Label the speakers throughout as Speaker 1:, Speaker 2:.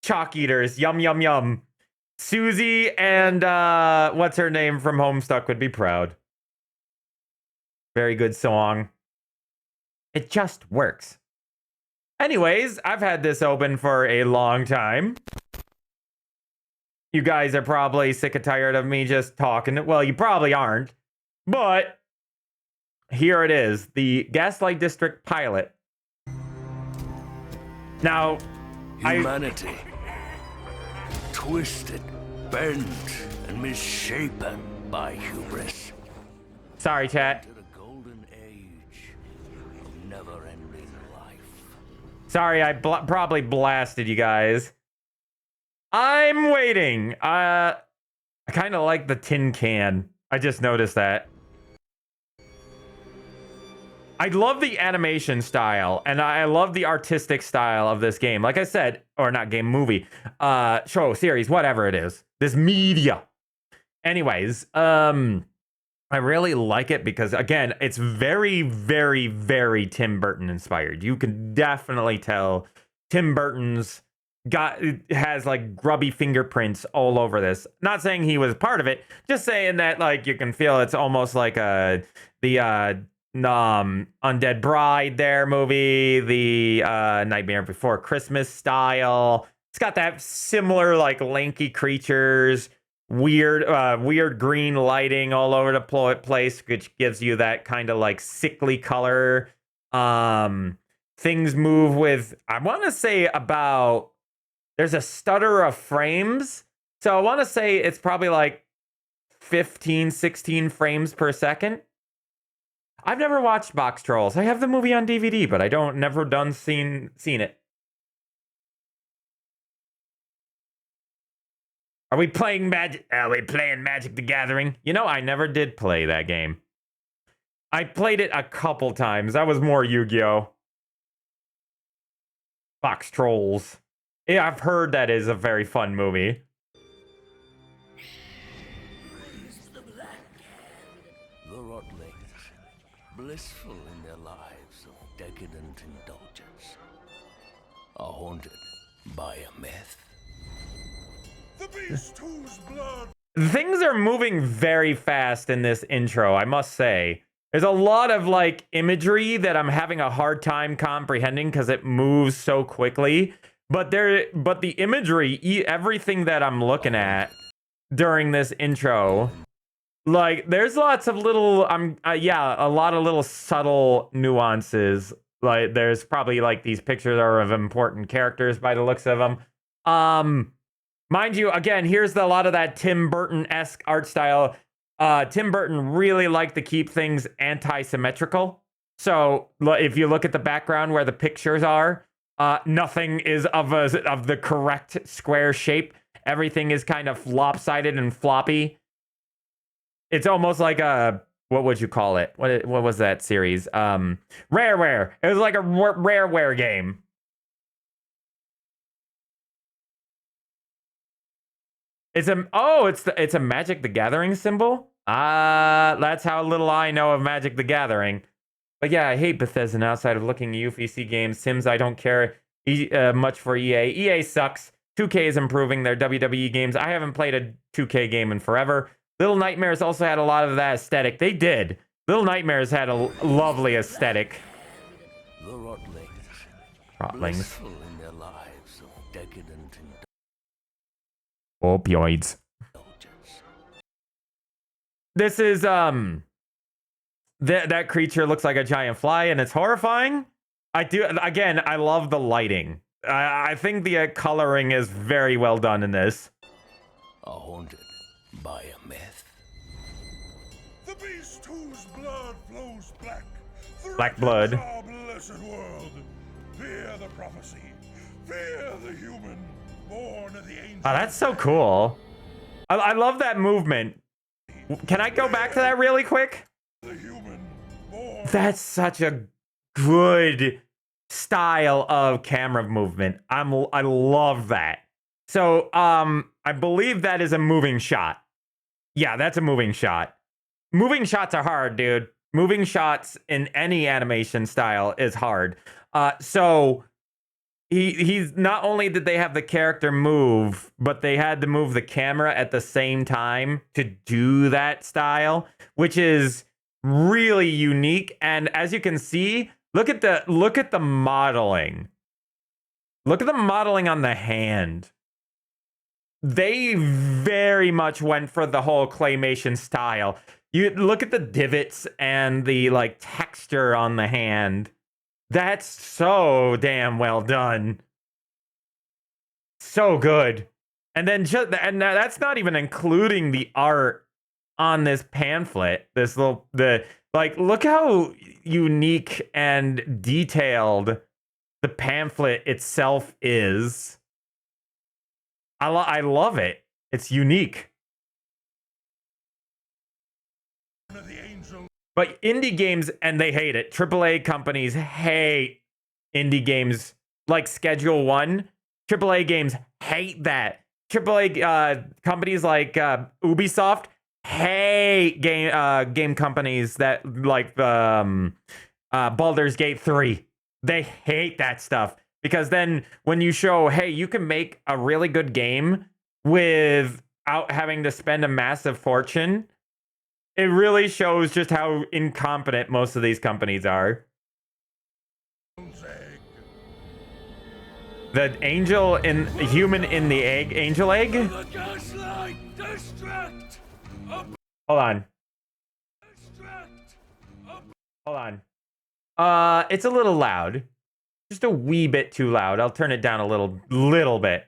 Speaker 1: Chalk eaters. Yum, yum, yum. Susie and what's her name from Homestuck would be proud. Very good song. It just works. Anyways, I've had this open for a long time. You guys are probably sick and tired of me just talking. Well, you probably aren't. But here it is, the Gaslight District pilot. Now,
Speaker 2: humanity, twisted, bent, and misshapen by hubris.
Speaker 1: Sorry, chat.
Speaker 2: To the golden age of never-ending life.
Speaker 1: Sorry, I probably blasted you guys. I'm waiting. I kind of like the tin can. I just noticed that. I love the animation style, and I love the artistic style of this game. Like I said, or not game, movie, show, series, whatever it is. This media. Anyways, I really like it because, again, it's very, very, very Tim Burton inspired. You can definitely tell Tim Burton's has like grubby fingerprints all over this. Not saying he was part of it, just saying that like you can feel it's almost like the Undead Bride there movie, the Nightmare Before Christmas style. It's got that similar like lanky creatures, weird green lighting all over the place, which gives you that kind of like sickly color. Things move with, I want to say about, there's a stutter of frames. So I want to say it's probably like 15, 16 frames per second. I've never watched Box Trolls. I have the movie on DVD, but I never seen it. Are we playing Magic the Gathering? You know, I never did play that game. I played it a couple times. That was more Yu-Gi-Oh! Box Trolls. Yeah, I've heard that is a very fun movie.
Speaker 2: The Rotlings, blissful in their lives of decadent indulgence, are haunted by a myth.
Speaker 3: The beast whose blood.
Speaker 1: Things are moving very fast in this intro, I must say. There's a lot of like imagery that I'm having a hard time comprehending because it moves so quickly. But the imagery, everything that I'm looking at during this intro, like there's lots of little, a lot of little subtle nuances. Like there's probably like these pictures are of important characters by the looks of them. Mind you, again, here's a lot of that Tim Burton-esque art style. Tim Burton really liked to keep things anti-symmetrical. So if you look at the background where the pictures are, nothing is of the correct square shape. Everything is kind of lopsided and floppy. It's almost like a, what would you call it? What was that series? Rareware. It was like a Rareware game. It's a Magic the Gathering symbol? That's how little I know of Magic the Gathering. But yeah, I hate Bethesda outside of looking at UFC games. Sims, I don't care much for EA. EA sucks. 2K is improving their WWE games. I haven't played a 2K game in forever. Little Nightmares also had a lot of that aesthetic. They did. Little Nightmares had a lovely aesthetic.
Speaker 2: The Rotlings, blissful in their lives of decadent
Speaker 1: opioids. This is that creature looks like a giant fly and it's horrifying. I love the lighting. I think the coloring is very well done in this.
Speaker 2: are haunted by a myth.
Speaker 3: The beast whose blood flows black.
Speaker 1: Black blood.
Speaker 3: Our blessed world. Fear the prophecy. Fear the human. Born of the ancient.
Speaker 1: Oh, that's so cool. I love that movement. Can I go back to that really quick?
Speaker 3: The human. Born.
Speaker 1: That's such a good style of camera movement. I love that. So, I believe that is a moving shot. Yeah, that's a moving shot. Moving shots are hard, dude. Moving shots in any animation style is hard. So he's not only did they have the character move, but they had to move the camera at the same time to do that style, which is really unique. And as you can see, look at the modeling. Look at the modeling on the hand. They very much went for the whole claymation style. You look at the divots and the like texture on the hand. That's so damn well done. So good. And then that's not even including the art on this pamphlet. This little look how unique and detailed the pamphlet itself is. I love it. It's unique. But indie games, and they hate it. AAA companies hate indie games like Schedule 1. AAA games hate that. AAA companies like Ubisoft hate game companies that like Baldur's Gate 3. They hate that stuff. Because then when you show, hey, you can make a really good game without having to spend a massive fortune, it really shows just how incompetent most of these companies are. The human in the egg, angel egg? Hold on. Hold on. It's a little loud. Just a wee bit too loud. I'll turn it down a little bit.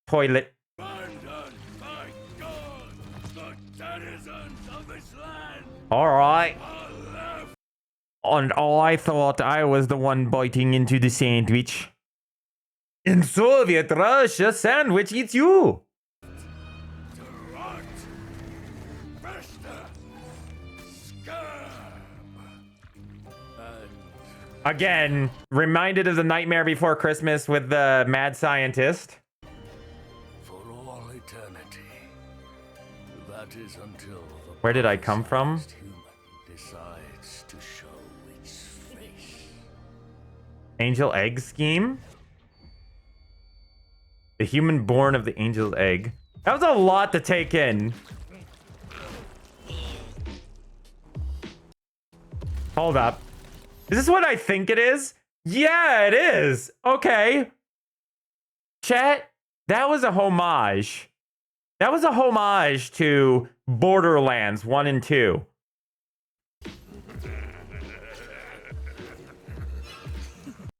Speaker 1: Toilet. All right. And I thought I was the one biting into the sandwich. In Soviet Russia, sandwich eats you. Again, reminded of the Nightmare Before Christmas with the mad scientist.
Speaker 2: For all eternity. That is until the
Speaker 1: Where did I come from?
Speaker 2: human decides to show its face.
Speaker 1: Angel egg scheme? The human born of the angel's egg. That was a lot to take in. Hold up. Is this what I think it is? Yeah, it is. Okay. Chat, that was a homage. That was a homage to Borderlands 1 and 2.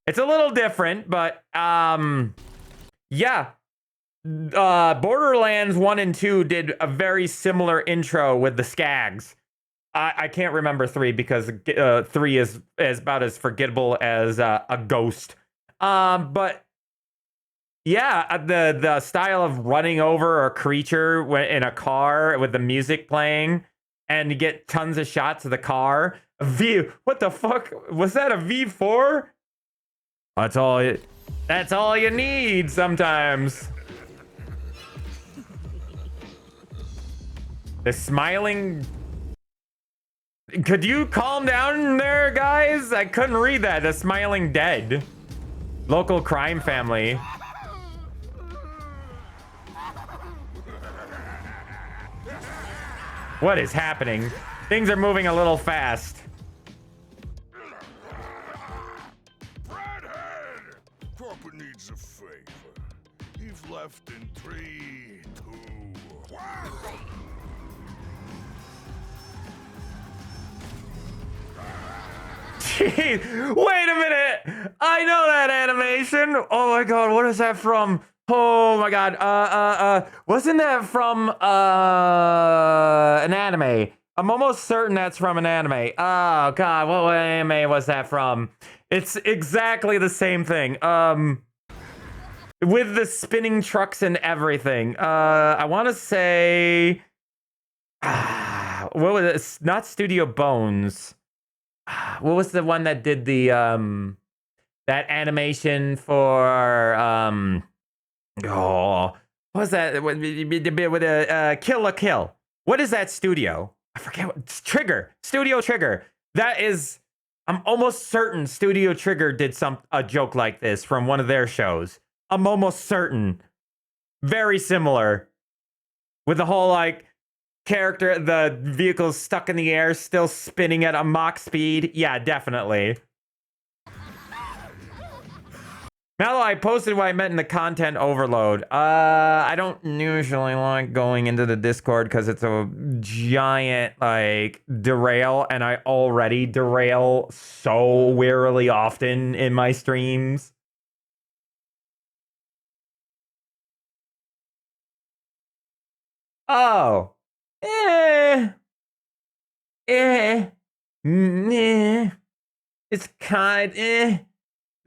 Speaker 1: It's a little different, but yeah. Borderlands 1 and 2 did a very similar intro with the Skags. I can't remember 3 because 3 is about as forgettable as a ghost. But yeah, the style of running over a creature in a car with the music playing and you get tons of shots of the car. What the fuck? Was that a V4? That's all you need sometimes. The smiling... Could you calm down there, guys? I couldn't read that. The smiling dead. Local crime family. What is happening? Things are moving a little fast.
Speaker 3: Redhead! Cropper needs a favor. He's left in 3, 2, 1.
Speaker 1: Jeez, wait a minute! I know that animation! Oh my god, what is that from? Oh my god, wasn't that from, an anime? I'm almost certain that's from an anime. Oh god, what anime was that from? It's exactly the same thing. With the spinning trucks and everything. I want to say... what was it? Not Studio Bones. What was the one that did the that animation for what was that with a Kill la Kill? What is that studio? I forget what. Trigger. Studio Trigger. That is I'm almost certain Studio Trigger did a joke like this from one of their shows. I'm almost certain. Very similar. With the whole, like, character, the vehicle's stuck in the air, still spinning at a Mach speed. Yeah, definitely. MalO, I posted what I meant in the content overload. I don't usually like going into the Discord because it's a giant, like, derail, and I already derail so wearily often in my streams. Oh. Eh. Meh. It's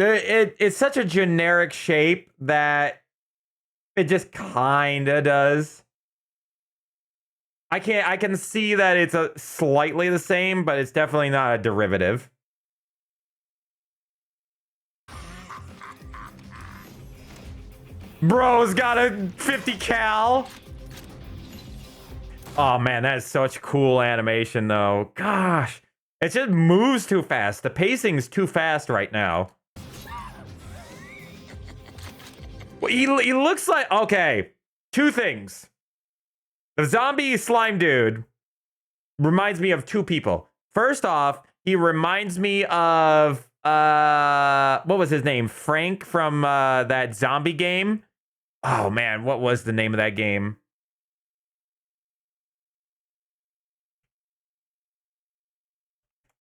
Speaker 1: it's such a generic shape that it just kinda does. I can see that it's a slightly the same, but it's definitely not a derivative. Bro's got a 50 cal. Oh man, that is such cool animation though. Gosh, it just moves too fast. The pacing's too fast right now. Well, he looks like, okay, two things. The zombie slime dude reminds me of two people. First off, he reminds me of what was his name? Frank from that zombie game. Oh man, what was the name of that game?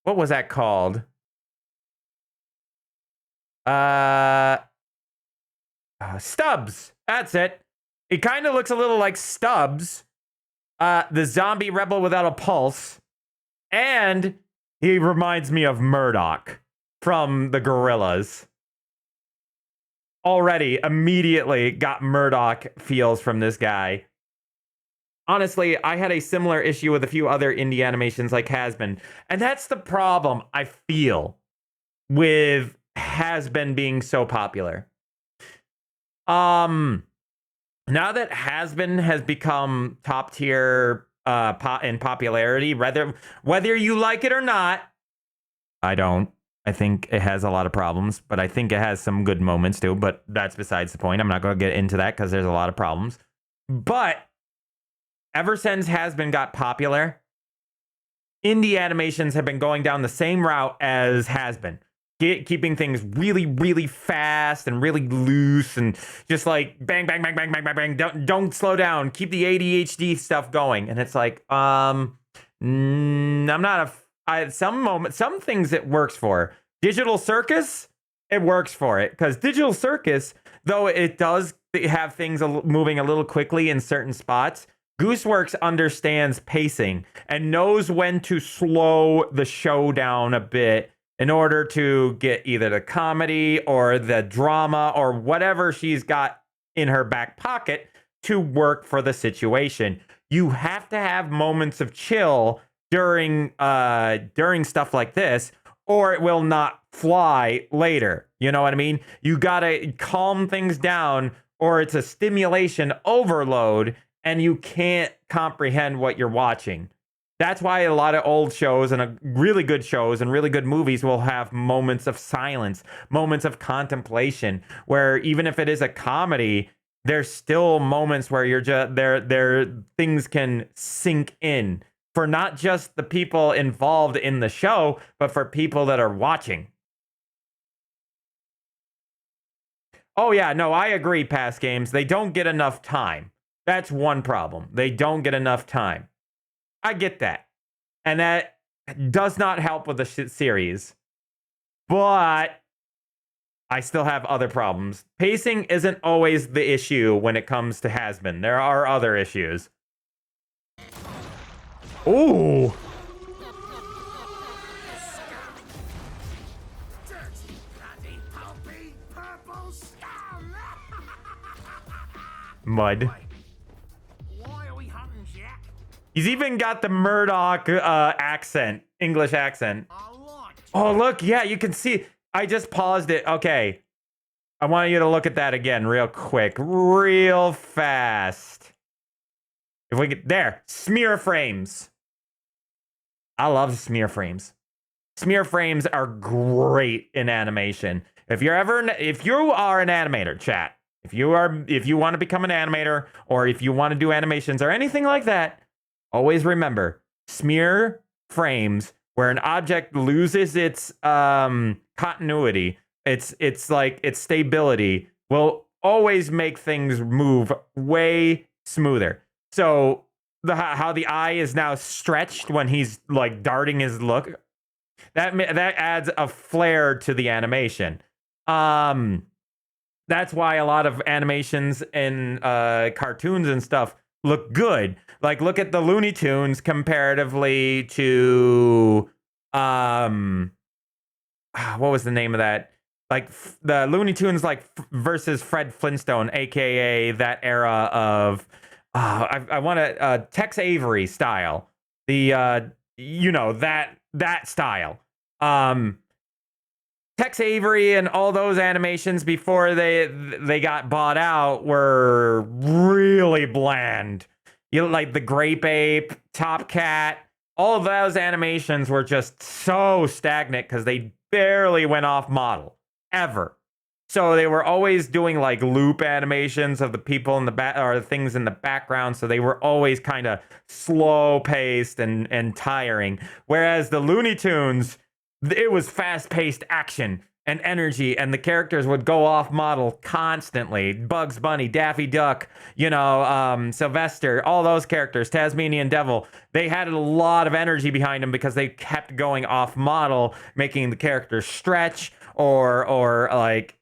Speaker 1: What was that called? Stubbs. That's it. It kind of looks a little like Stubbs, the zombie rebel without a pulse. And he reminds me of Murdoch from the Gorillas. Already, immediately got Murdoch feels from this guy. Honestly, I had a similar issue with a few other indie animations like Has-Been. And that's the problem I feel with Has-Been being so popular. Now that Has-Been has become top tier in popularity, whether you like it or not, I don't. I think it has a lot of problems, but I think it has some good moments too, but that's besides the point. I'm not going to get into that because there's a lot of problems. But ever since Has-Been got popular, indie animations have been going down the same route as Has-Been. Keeping things really, really fast and really loose and just like bang, bang, bang, bang, bang, bang, bang. Don't slow down. Keep the ADHD stuff going. And it's like, I'm not some things it works for. Digital Circus, it works for it. Because Digital Circus, though it does have things moving a little quickly in certain spots, Gooseworks understands pacing and knows when to slow the show down a bit in order to get either the comedy or the drama or whatever she's got in her back pocket to work for the situation. You have to have moments of chill during stuff like this, or it will not fly later. You know what I mean? You gotta calm things down, or it's a stimulation overload, and you can't comprehend what you're watching. That's why a lot of old shows and really good shows and really good movies will have moments of silence, moments of contemplation, where even if it is a comedy, there's still moments where you're just there things can sink in for not just the people involved in the show, but for people that are watching. Oh yeah, no, I agree, past games. They don't get enough time. That's one problem. They don't get enough time. I get that. And that does not help with the series. But I still have other problems. Pacing isn't always the issue when it comes to Has-Been. There are other issues. Ooh. Mud. He's even got the Murdoch accent, English accent. Oh, look, yeah, you can see. I just paused it. Okay. I want you to look at that again real quick, real fast. If we get there, smear frames. I love smear frames. Smear frames are great in animation. If you are an animator, chat, if you want to become an animator, or if you want to do animations or anything like that, always remember smear frames where an object loses its continuity, its stability, will always make things move way smoother. So how the eye is now stretched when he's like darting his look, that adds a flair to the animation. That's why a lot of animations in cartoons and stuff look good. Like, look at the Looney Tunes comparatively to what was the name of that? Like the Looney Tunes, like versus Fred Flintstone, aka that era of I want to Tex Avery style. The that style. Tex Avery and all those animations before they got bought out were really bland. You know, like the Grape Ape, Top Cat, all of those animations were just so stagnant because they barely went off model ever. So they were always doing like loop animations of the people in the back or things in the background. So they were always kind of slow paced and tiring. Whereas the Looney Tunes, it was fast-paced action and energy, and the characters would go off model constantly. Bugs Bunny, Daffy Duck, Sylvester, all those characters, Tasmanian Devil, they had a lot of energy behind them because they kept going off model, making the characters stretch or like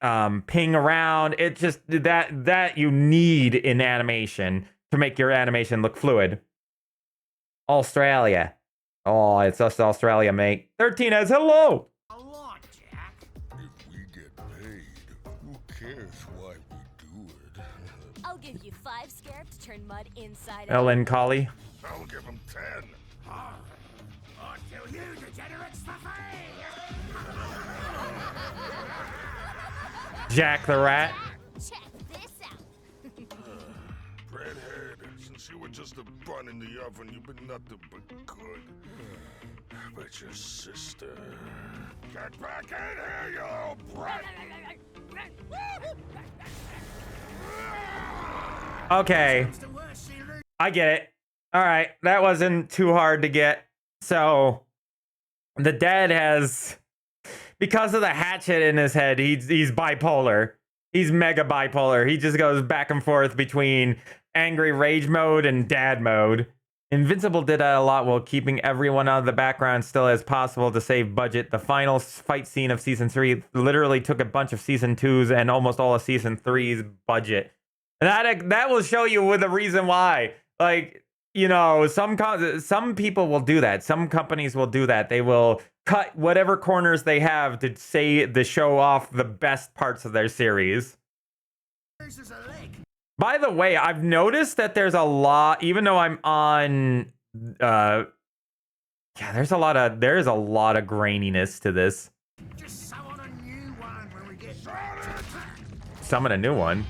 Speaker 1: ping around. It just that you need in animation to make your animation look fluid. Australia. Oh, it's us, Australia, mate. 13 as hello.
Speaker 2: A lot, Jack.
Speaker 3: If we get paid, who cares why we do it?
Speaker 4: I'll give you 5 scarab to turn mud inside out.
Speaker 1: Ellen Colley.
Speaker 3: I'll give him 10.
Speaker 2: Until you degenerates for free.
Speaker 1: Jack the Rat.
Speaker 4: Check this out.
Speaker 3: Redhead, since you were just a bun in the oven, you've been nothing but good. But your sister... Get back in here, you little brat!
Speaker 1: Okay. I get it. All right. That wasn't too hard to get. So the dad has, because of the hatchet in his head, he's bipolar. He's mega bipolar. He just goes back and forth between angry rage mode and dad mode. Invincible did that a lot while keeping everyone out of the background still as possible to save budget. The final fight scene of season 3 literally took a bunch of season 2's and almost all of season 3's budget. And that will show you with the reason why. Like, some people will do that. Some companies will do that. They will cut whatever corners they have to show off the best parts of their series. By the way, I've noticed that there's a lot, even though I'm on, there's a lot of graininess to this.
Speaker 2: Just summon a new one when we get
Speaker 1: Summon a new one.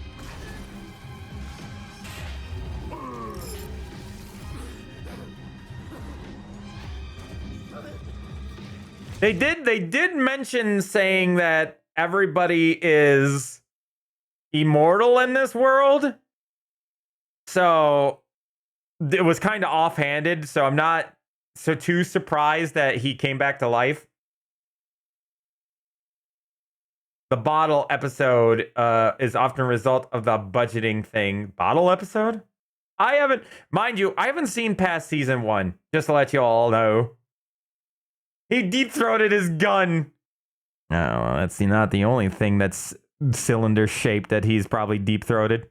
Speaker 1: They did mention saying that everybody is immortal in this world. So it was kind of offhanded, so I'm not so too surprised that he came back to life. The bottle episode is often a result of the budgeting thing. Bottle episode? I haven't seen past season 1, just to let you all know. He deep-throated his gun. Oh, well, that's not the only thing that's cylinder-shaped that he's probably deep-throated.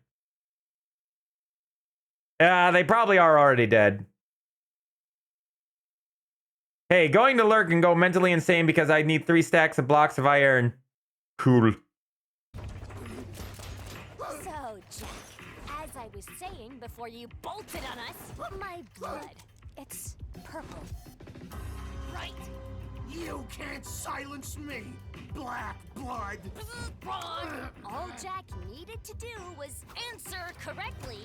Speaker 1: Yeah, they probably are already dead. Hey, going to lurk and go mentally insane because I need 3 stacks of blocks of iron. Cool.
Speaker 4: So, Jack, as I was saying before you bolted on us, my blood, it's purple. Right?
Speaker 2: You can't silence me, black blood.
Speaker 4: All Jack needed to do was answer correctly,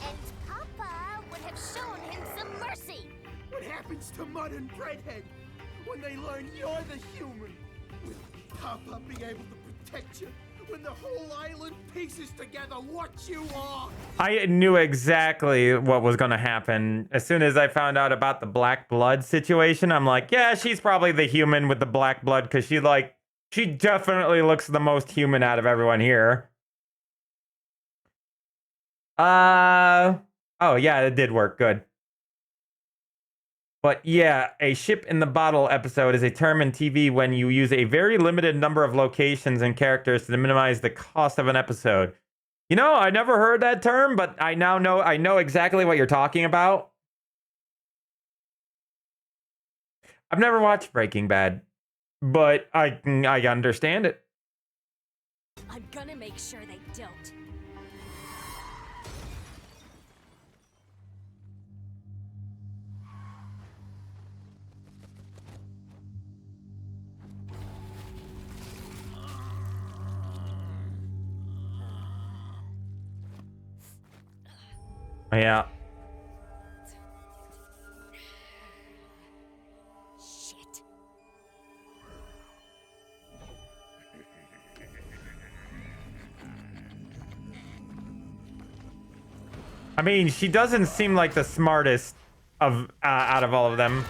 Speaker 4: and Papa would have shown him some mercy.
Speaker 2: What happens to Mud and Breadhead?
Speaker 5: when they learn you're the human. Will Papa be able to protect you when the whole island pieces together what you are?
Speaker 1: I knew exactly what was going to happen. As soon as I found out about the black blood situation, I'm like, yeah, she's probably the human with the black blood because she definitely looks the most human out of everyone here. Oh yeah, it did work. Good. But yeah, a ship in the bottle episode is a term in TV when you use a very limited number of locations and characters to minimize the cost of an episode. You know, I never heard that term, but I know exactly what you're talking about. I've never watched Breaking Bad, but I understand it.
Speaker 4: I'm gonna make sure they don't.
Speaker 1: Yeah.
Speaker 4: Shit.
Speaker 1: I mean, she doesn't seem like the smartest of out of all of them.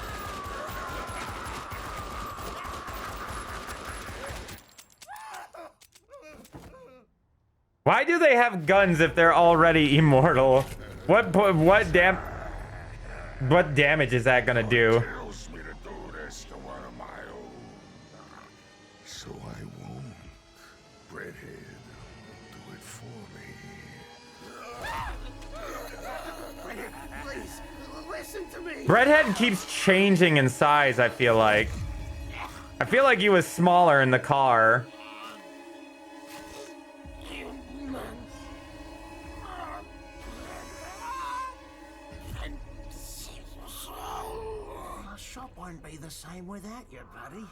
Speaker 1: Why do they have guns if they're already immortal? What damage is that gonna do?
Speaker 3: Tells me to do this to one of my own. So I won't. Redhead, do it for me.
Speaker 5: Please, listen to me.
Speaker 1: Redhead keeps changing in size, I feel like. I feel like he was smaller in the car.
Speaker 5: Shop won't be the same without you, buddy.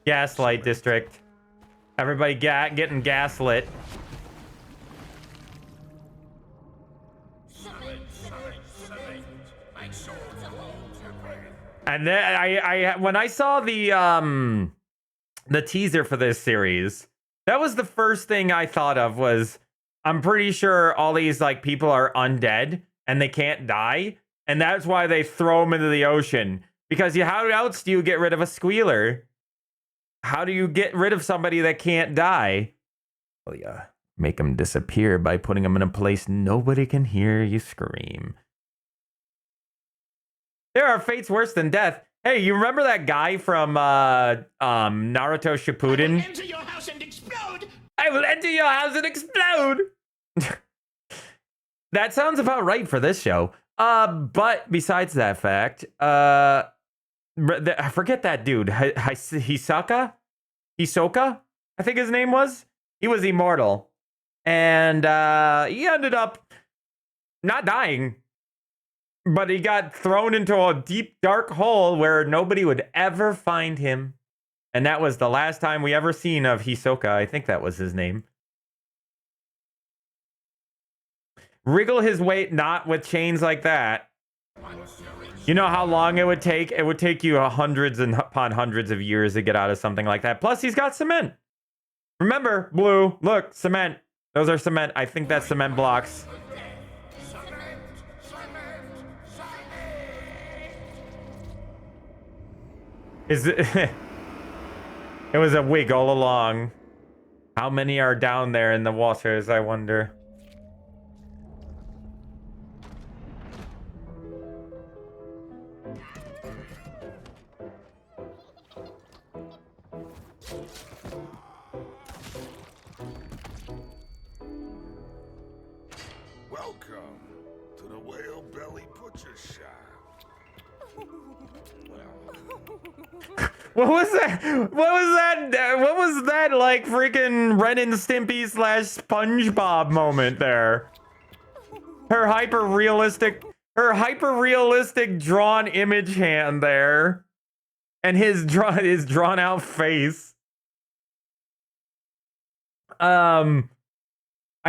Speaker 1: Gaslight district. Everybody getting gaslit. And then I when I saw the teaser for this series, that was the first thing I thought of was I'm pretty sure all these like people are undead and they can't die, and that's why they throw them into the ocean. Because how else do you get rid of a squealer? How do you get rid of somebody that can't die? Well, yeah, make them disappear by putting them in a place nobody can hear you scream. There are fates worse than death. Hey, you remember that guy from Naruto Shippuden?
Speaker 5: Enter your house and explode.
Speaker 1: I will enter your house and explode. That sounds about right for this show. But besides that fact, I forget that dude. Hisoka, I think his name was. He was immortal, and he ended up not dying, but he got thrown into a deep, dark hole where nobody would ever find him. And that was the last time we ever seen of Hisoka. I think that was his name. Wriggle his weight not with chains like that. You know how long it would take? It would take you hundreds and upon hundreds of years to get out of something like that. Plus, he's got cement. Remember, Blue, look, cement. Those are cement. I think that's cement blocks. Is it... It was a wig all along. How many are down there in the waters, I wonder?
Speaker 3: Welcome to the Whale Belly Butcher Shop.
Speaker 1: What was that? What was that? What was that like freaking Ren and Stimpy / SpongeBob moment there? Her hyper realistic drawn image hand there, and his drawn out face. I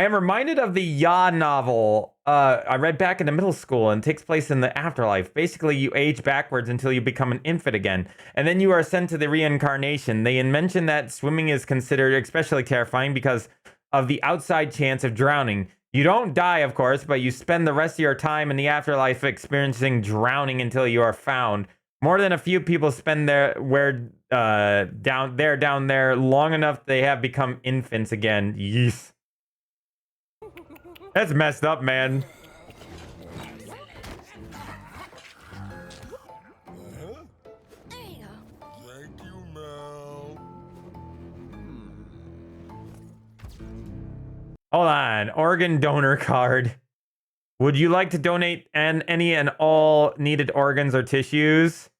Speaker 1: I am reminded of the Ya novel I read back in the middle school and takes place in the afterlife. Basically, you age backwards until you become an infant again, and then you are sent to the reincarnation. They mention that swimming is considered especially terrifying because of the outside chance of drowning. You don't die, of course, but you spend the rest of your time in the afterlife experiencing drowning until you are found. More than a few people spend down there long enough they have become infants again. Yeesh. That's messed up, man.
Speaker 4: There you go.
Speaker 3: Thank you, Mal.
Speaker 1: Hold on. Organ donor card. Would you like to donate any and all needed organs or tissues?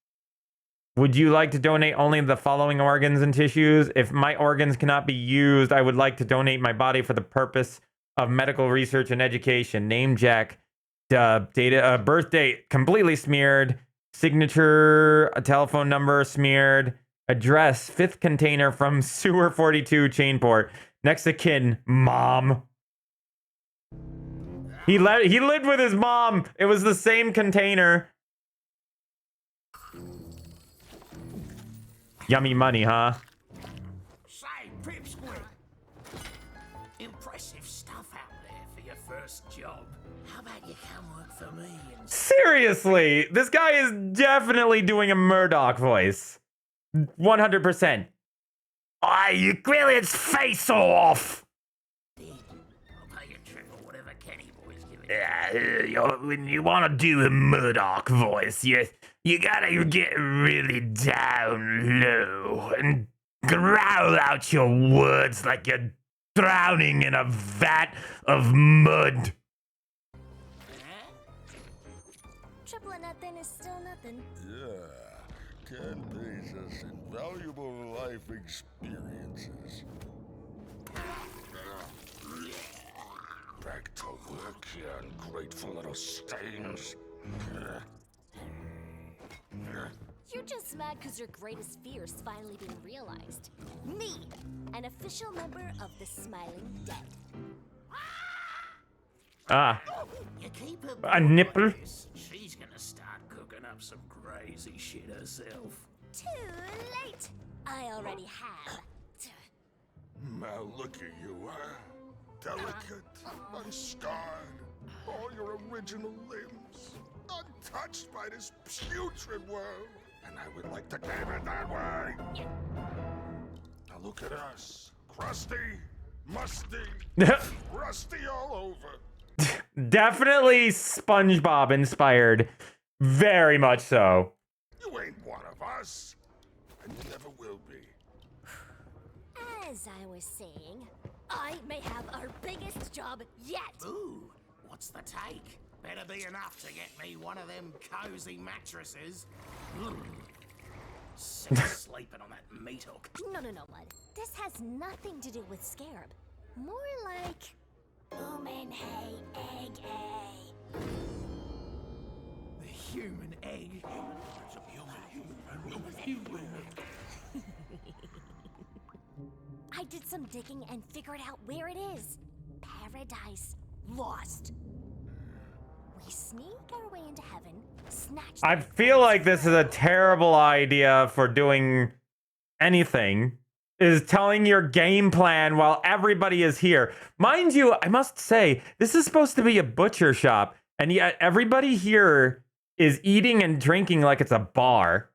Speaker 1: Would you like to donate only the following organs and tissues? If my organs cannot be used, I would like to donate my body for the purpose of medical research and education. Name Jack. Birth date completely smeared. Signature, a telephone number smeared. Address, 5th container from Sewer 42 Chainport. Next of kin, mom. He lived with his mom. It was the same container. Yummy money, huh?
Speaker 5: Say, Pipsqueak. Impressive stuff out there for your first job. How about you come work for me and
Speaker 1: Seriously, this guy is definitely doing a Murdoch voice. 100%. You grill its face off.
Speaker 5: I'll pay you triple whatever Kenny boy's giving
Speaker 1: When you want to do a Murdoch voice, you gotta get really down low and growl out your words like you're drowning in a vat of mud.
Speaker 4: Triple or nothing is still nothing.
Speaker 3: Yeah, Ken pays us invaluable life experiences. Back to work, you ungrateful little stains.
Speaker 4: You're just mad because your greatest fear is finally being realized. Me, an official member of the Smiling Dead.
Speaker 5: You keep
Speaker 1: A nipple?
Speaker 5: She's gonna start cooking up some crazy shit herself.
Speaker 4: Too late. I already have.
Speaker 3: Mal, look at you, huh? Delicate, unscarred, all your original limbs, untouched by this putrid world. And I would like to keep it that way. Now look at us. Crusty, musty, rusty all over.
Speaker 1: Definitely SpongeBob inspired. Very much so.
Speaker 3: You ain't one of us. And you never will be.
Speaker 4: As I was saying, I may have our biggest job yet.
Speaker 5: Ooh, what's the take? Better be enough to get me one of them cozy mattresses. Sick of sleeping on that meat hook.
Speaker 4: No, Mud. This has nothing to do with Scarab. More like human hay, egg hay.
Speaker 5: The human egg.
Speaker 4: I did some digging and figured out where it is. Paradise Lost. We sneak our way into heaven, snatch.
Speaker 1: I feel like this is a terrible idea for doing anything, is telling your game plan while everybody is here. Mind you, I must say, this is supposed to be a butcher shop, and yet everybody here is eating and drinking like it's a bar.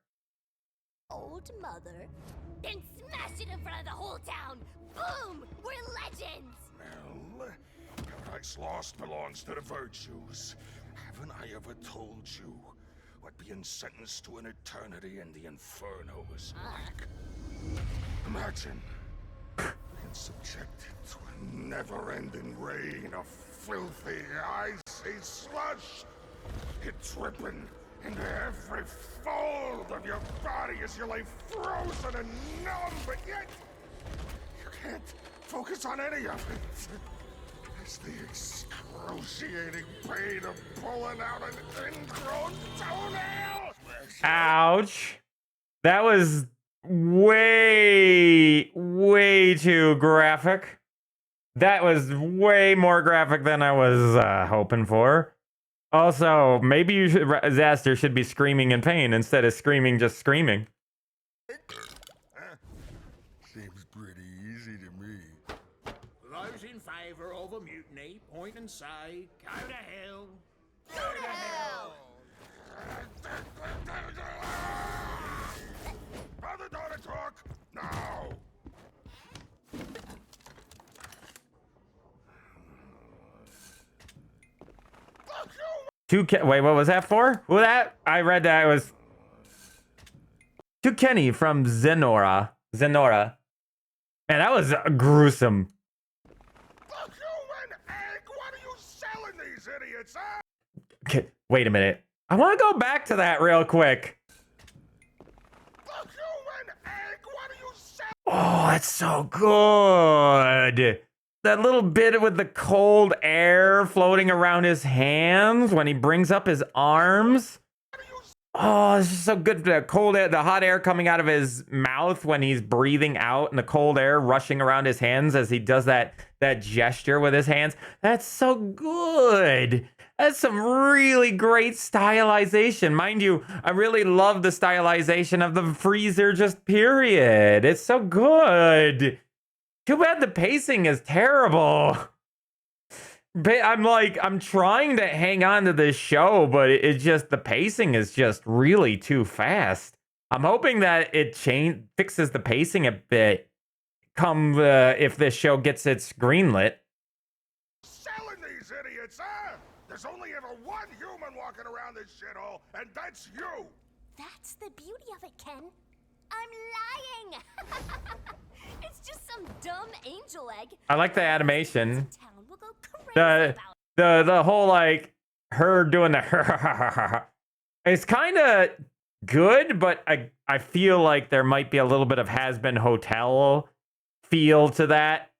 Speaker 4: Old mother, then smash it in front of the whole town. Boom! We're legends.
Speaker 3: Well, Paradise Lost belongs to the virtues. Haven't I ever told you what being sentenced to an eternity in the Inferno is like? Imagine being subjected to a never-ending rain of filthy, icy slush. It dripping into every fold of your body as you lay frozen and numb, but yet you can't focus on any of it. It's the excruciating pain of pulling out an ingrown toenail.
Speaker 1: Ouch. That was way too graphic. That was way more graphic than I was hoping for. Also, maybe you should, Zaster should be screaming in pain instead of screaming, just screaming.
Speaker 3: Seems pretty easy to me.
Speaker 5: Those in favor of a mutiny, point and say, go to hell.
Speaker 3: Father, daughter talk now.
Speaker 1: Wait, what was that for? Well, that I read that it was to Kenny from Zenora. Man, that was gruesome.
Speaker 3: The human egg? What are you selling these idiots, huh?
Speaker 1: Okay, wait a minute. I want to go back to that real quick.
Speaker 3: The human egg? What are you selling?
Speaker 1: Oh, it's so good. That little bit with the cold air floating around his hands when he brings up his arms. Oh, it's just so good. The cold air, the hot air coming out of his mouth when he's breathing out, and the cold air rushing around his hands as he does that gesture with his hands. That's so good. That's some really great stylization. Mind you, I really love the stylization of the freezer, just period. It's so good. Too bad the pacing is terrible. I'm trying to hang on to this show, but it's just, the pacing is just really too fast. I'm hoping that it fixes the pacing a bit if this show gets its greenlit.
Speaker 3: Selling these idiots, huh? There's only ever one human walking around this shithole, and that's you.
Speaker 4: That's the beauty of it, Ken. I'm lying. It's just some dumb angel egg.
Speaker 1: I like the animation.
Speaker 4: Town will go crazy about
Speaker 1: The whole like her doing the it's kind of good, but I feel like there might be a little bit of Has Been Hotel feel to that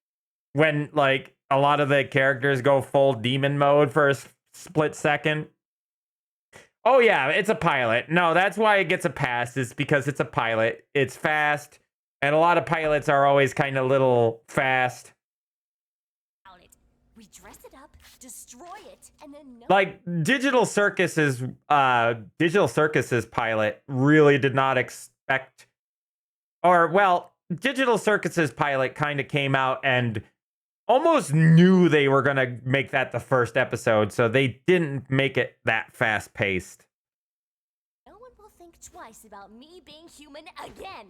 Speaker 1: when like a lot of the characters go full demon mode for a split second. Oh yeah, it's a pilot. No, that's why it gets a pass, is because it's a pilot. It's fast, and a lot of pilots are always kind of little fast.
Speaker 4: it. We dress it up, destroy it, and then
Speaker 1: Like Digital Circus's pilot really did not expect, or well, Digital Circus's pilot kind of came out and almost knew they were gonna make that the first episode, so they didn't make it that fast paced.
Speaker 4: no one will think twice about me being human again.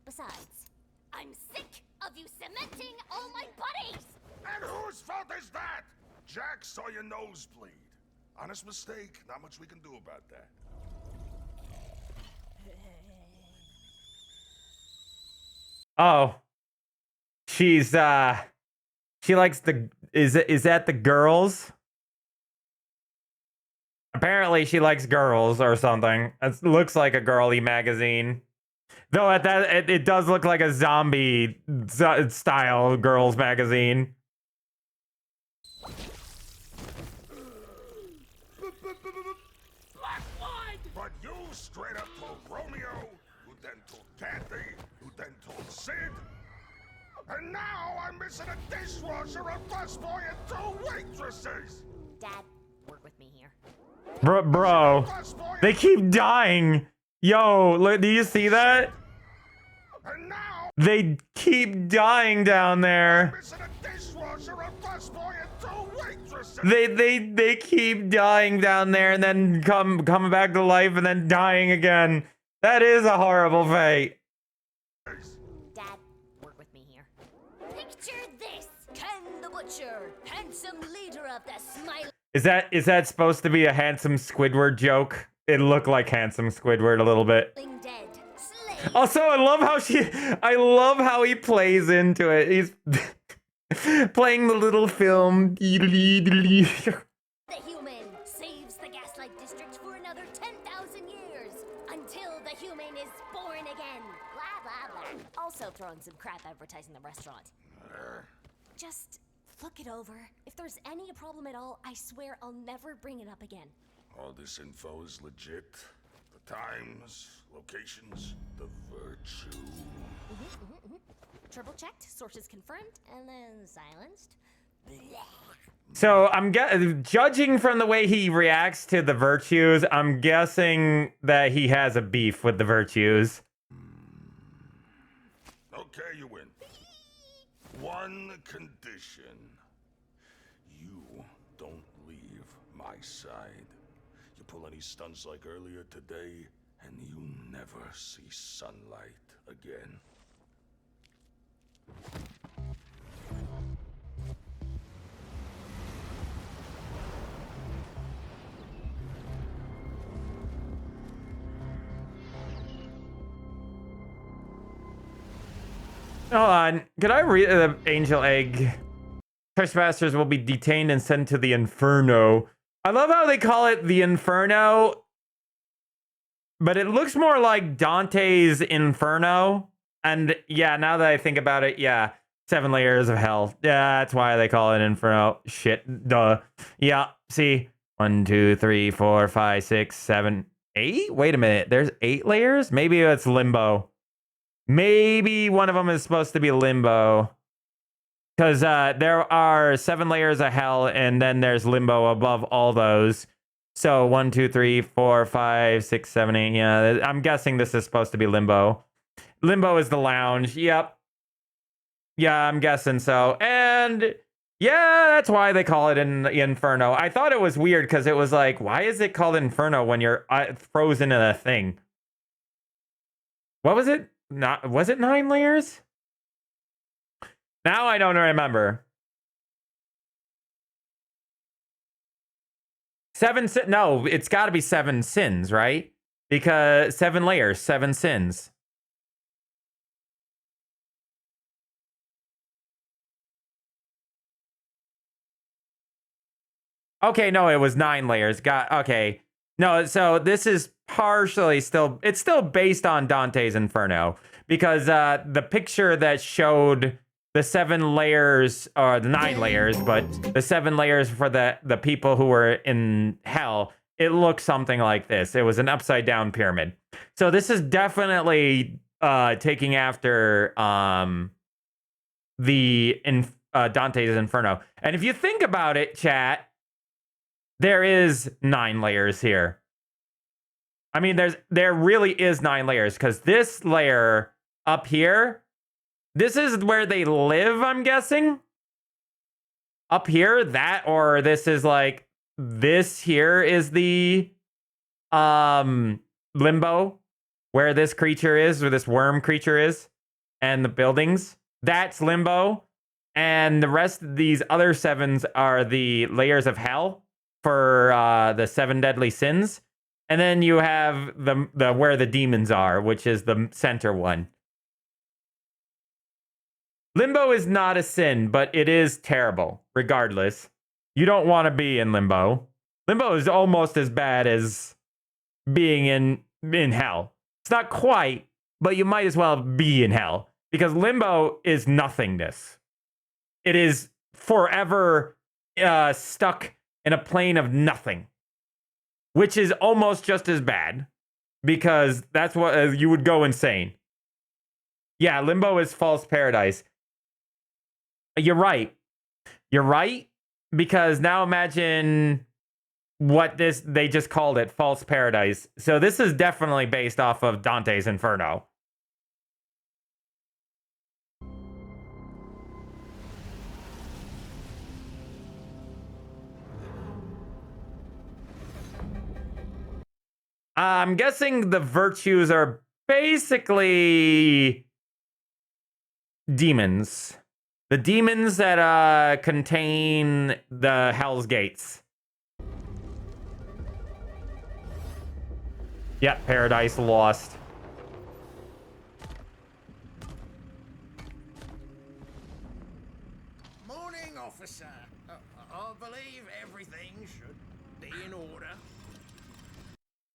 Speaker 4: Besides, I'm sick of you cementing all my buddies.
Speaker 3: And whose fault is that? Jack saw your nose bleed. Honest mistake. Not much we can do about that.
Speaker 1: Oh, she's she likes is that the girls? Apparently she likes girls or something. It looks like a girly magazine. Though it does look like a zombie style girls magazine.
Speaker 3: But you straight up told Romeo, who then told Kathy, who then told Sid. And now I'm missing a dishwasher, a busboy, and 2 waitresses!
Speaker 4: Dad, work with me here.
Speaker 1: Bro, they keep dying. Yo, look, do you see that?
Speaker 3: And now
Speaker 1: They keep dying down there.
Speaker 3: missing a dishwasher, a busboy, and 2 waitresses!
Speaker 1: They keep dying down there and then coming back to life and then dying again. That is a horrible fate.
Speaker 4: Dad, work with me here. Picture this: Ken the Butcher, handsome leader of the Smiley.
Speaker 1: Is that supposed to be a handsome Squidward joke? It looked like handsome Squidward a little bit.
Speaker 4: Dead. Slave.
Speaker 1: Also, I love how he plays into it. He's playing the little film.
Speaker 4: The human saves the Gaslight district for another 10,000 years until the human is born again. Blah blah blah. Also throwing some crap advertising the restaurant. Just look it over. If there's any problem at all, I swear I'll never bring it up again.
Speaker 3: All this info is legit. The times, locations, the virtue.
Speaker 4: Triple checked, sources confirmed, and then silenced.
Speaker 1: So I'm judging from the way he reacts to the virtues, I'm guessing that he has a beef with the virtues.
Speaker 3: Okay, you win. One condition. You don't leave my side. You pull any stunts like earlier today, and you never see sunlight again.
Speaker 1: Hold on. Could I read the Angel Egg? Trespassers will be detained and sent to the Inferno. I love how they call it the Inferno, but it looks more like Dante's Inferno. And yeah, now that I think about it, yeah, 7 layers of hell. Yeah, that's why they call it Inferno. Shit, duh. Yeah, see, 1, 2, 3, 4, 5, 6, 7, 8. Wait a minute, there's 8 layers. Maybe it's Limbo. Maybe one of them is supposed to be Limbo. Because there are 7 layers of hell, and then there's Limbo above all those. So 1, 2, 3, 4, 5, 6, 7, 8. Yeah, I'm guessing this is supposed to be Limbo. Limbo is the lounge. Yep. Yeah, I'm guessing so. And yeah, that's why they call it Inferno. I thought it was weird because it was like, why is it called Inferno when you're frozen in a thing? What was it? Was it 9 layers? Now I don't remember. 7 no, it's got to be 7 sins, right? Because 7 layers, 7 sins. Okay, no, it was 9 layers. Okay. No, so this is partially still, it's still based on Dante's Inferno, because the picture that showed the 7 layers, or the 9 layers, but the 7 layers for the people who were in hell, it looked something like this. It was an upside down pyramid. So this is definitely taking after Dante's Inferno. And if you think about it, chat, there is 9 layers here. I mean, there really is 9 layers, because this layer up here, this is where they live, I'm guessing. Up here, or this is like, this here is the limbo, where this creature is, where this worm creature is, and the buildings. That's limbo. And the rest of these other 7s are the layers of hell for the 7 deadly sins. And then you have the where the demons are, which is the center one. Limbo is not a sin, but it is terrible, regardless. You don't want to be in limbo. Limbo is almost as bad as being in hell. It's not quite, but you might as well be in hell, because limbo is nothingness. It is forever stuck in a plane of nothing, which is almost just as bad, because that's what you would go insane. Yeah, limbo is false paradise. You're right. You're right, because now imagine what they just called it, false paradise. So this is definitely based off of Dante's Inferno. I'm guessing the virtues are basically demons. The demons that contain the Hell's Gates. Yep, Paradise Lost.
Speaker 5: Morning, officer. I believe everything should be in order.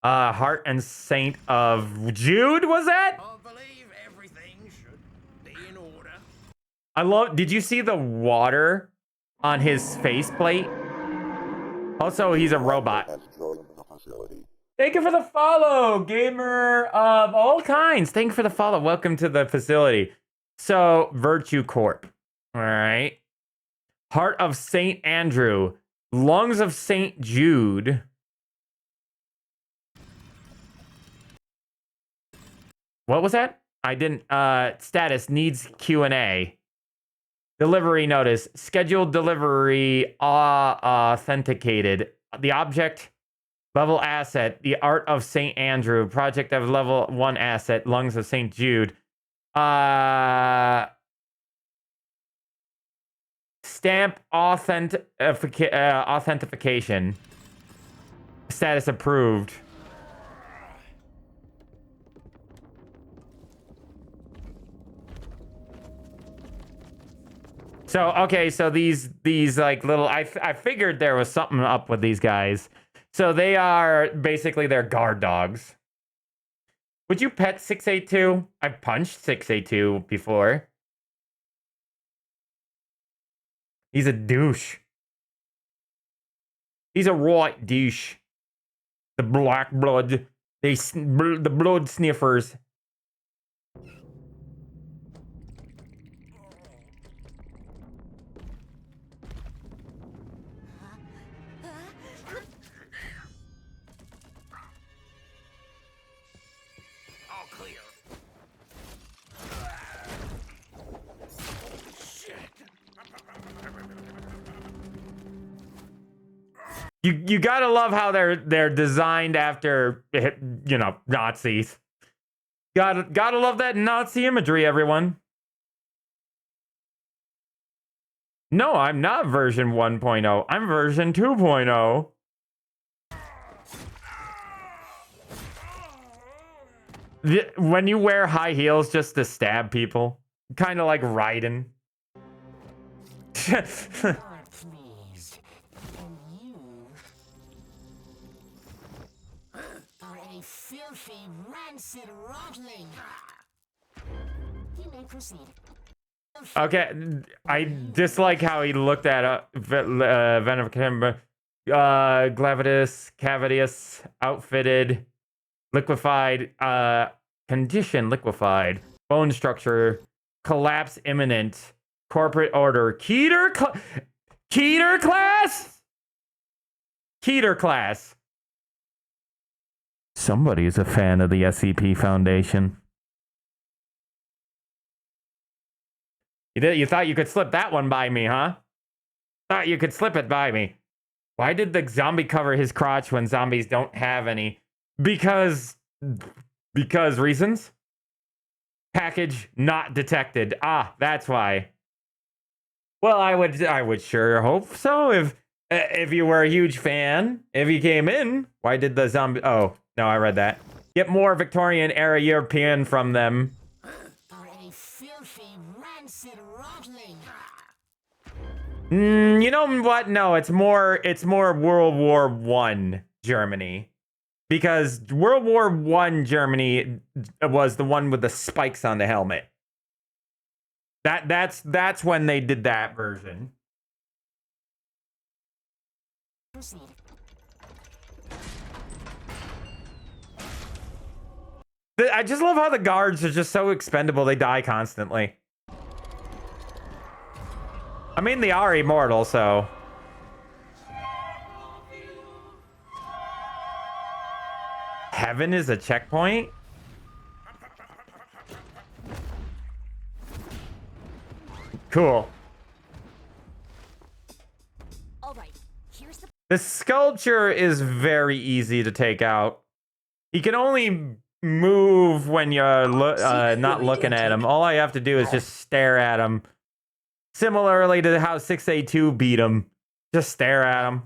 Speaker 1: Heart and Saint of Jude, was that?
Speaker 5: I believe everything should be in order.
Speaker 1: I love, did you see the water on his faceplate? Also, he's a robot. Thank you for the follow, gamer of all kinds. Thank you for the follow. Welcome to the facility. So, Virtue Corp. All right. Heart of St. Andrew. Lungs of St. Jude. What was that? I didn't. Status needs Q&A. Delivery notice. Scheduled delivery authenticated. The object, level asset. The Art of St. Andrew. Project of level 1 asset. Lungs of St. Jude. Stamp authentication. Status approved. So, okay, so these like little, I figured there was something up with these guys. So they are basically their guard dogs. Would you pet 682? I've punched 682 before. He's a douche. He's a right douche. The black blood. The blood sniffers.
Speaker 2: All clear.
Speaker 1: You gotta love how they're designed after, you know, Nazis. Gotta love that Nazi imagery, everyone. No, I'm not version 1.0. I'm version 2.0. When you wear high heels just to stab people, kind of like Raiden.
Speaker 6: Please. And you are a filthy, rancid rotling. You may proceed.
Speaker 1: Okay, I dislike how he looked at Venom, Glavitus, Cavitius, outfitted, liquefied, condition liquefied, bone structure, collapse imminent, corporate order, Keter class? Keter class. Somebody is a fan of the SCP Foundation. You thought you could slip that one by me, huh? Thought you could slip it by me. Why did the zombie cover his crotch when zombies don't have any? Because reasons? Package not detected. Ah, that's why. Well, I would sure hope so if you were a huge fan. If you came in, why did the zombie? Oh, no, I read that. Get more Victorian era European from them.
Speaker 6: Are a filthy, rancid rotling.
Speaker 1: You know what? No, it's more World War I Germany. Because World War I Germany was the one with the spikes on the helmet. That's when they did that version.
Speaker 6: Proceed.
Speaker 1: I just love how the guards are just so expendable. They die constantly. I mean, they are immortal, so. Heaven is a checkpoint? Cool.
Speaker 4: All right, here's the
Speaker 1: The sculpture is very easy to take out. You can only move when you're not looking at him. All I have to do is just stare at him. Similarly to how 6A2 beat him. Just stare at him.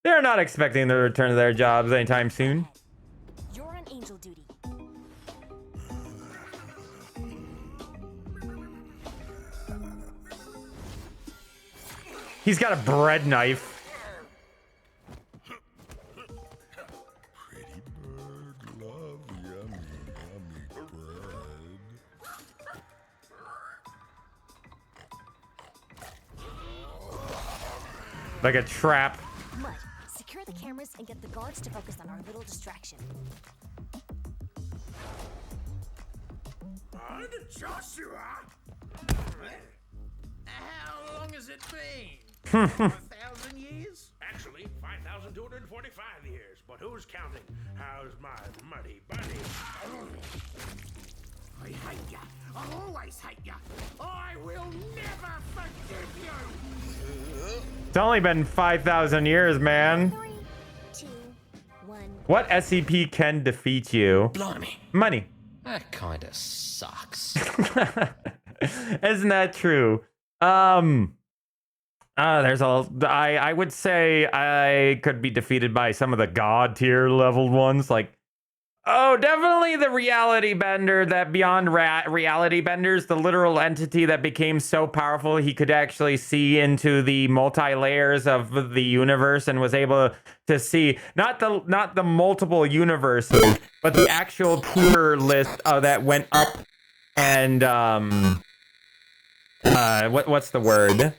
Speaker 1: They're not expecting the return to their jobs anytime soon.
Speaker 4: You're on angel duty.
Speaker 1: He's got a bread knife.
Speaker 3: Pretty bird, love yummy, yummy bread.
Speaker 1: Like a trap.
Speaker 4: Mud, secure the cameras and get the guards to focus on our little distraction.
Speaker 5: God, Joshua! How long has it been? 1,000 years?
Speaker 7: Actually, 5,245 years. But who's counting? How's my muddy buddy?
Speaker 5: I hate ya. I'll always hate ya. I will never forgive you.
Speaker 1: It's only been 5,000 years, man.
Speaker 4: 3, 2, 1.
Speaker 1: What SCP can defeat you?
Speaker 2: Blimey,
Speaker 1: Money.
Speaker 2: that kinda sucks.
Speaker 1: Isn't that true? There's I would say I could be defeated by some of the god tier leveled ones, like, oh, definitely the reality bender, that beyond reality benders, the literal entity that became so powerful he could actually see into the multi-layers of the universe and was able to see not the multiple universes, but the actual pure list that went up and what's the word?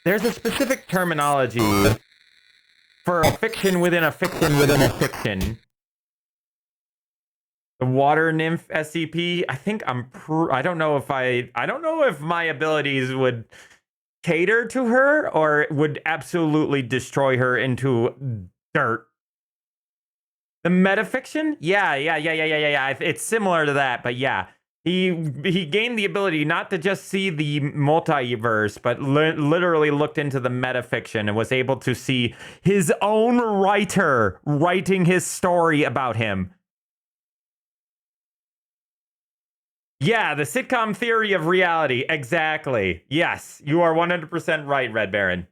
Speaker 1: There's a specific terminology for a fiction within a fiction within a fiction. The water nymph SCP. I think I don't know if my abilities would cater to her or would absolutely destroy her into dirt. The metafiction? Yeah. It's similar to that, but yeah. He gained the ability not to just see the multiverse, but literally looked into the metafiction and was able to see his own writer writing his story about him. Yeah, the sitcom theory of reality. Exactly. Yes, you are 100% right, Red Baron.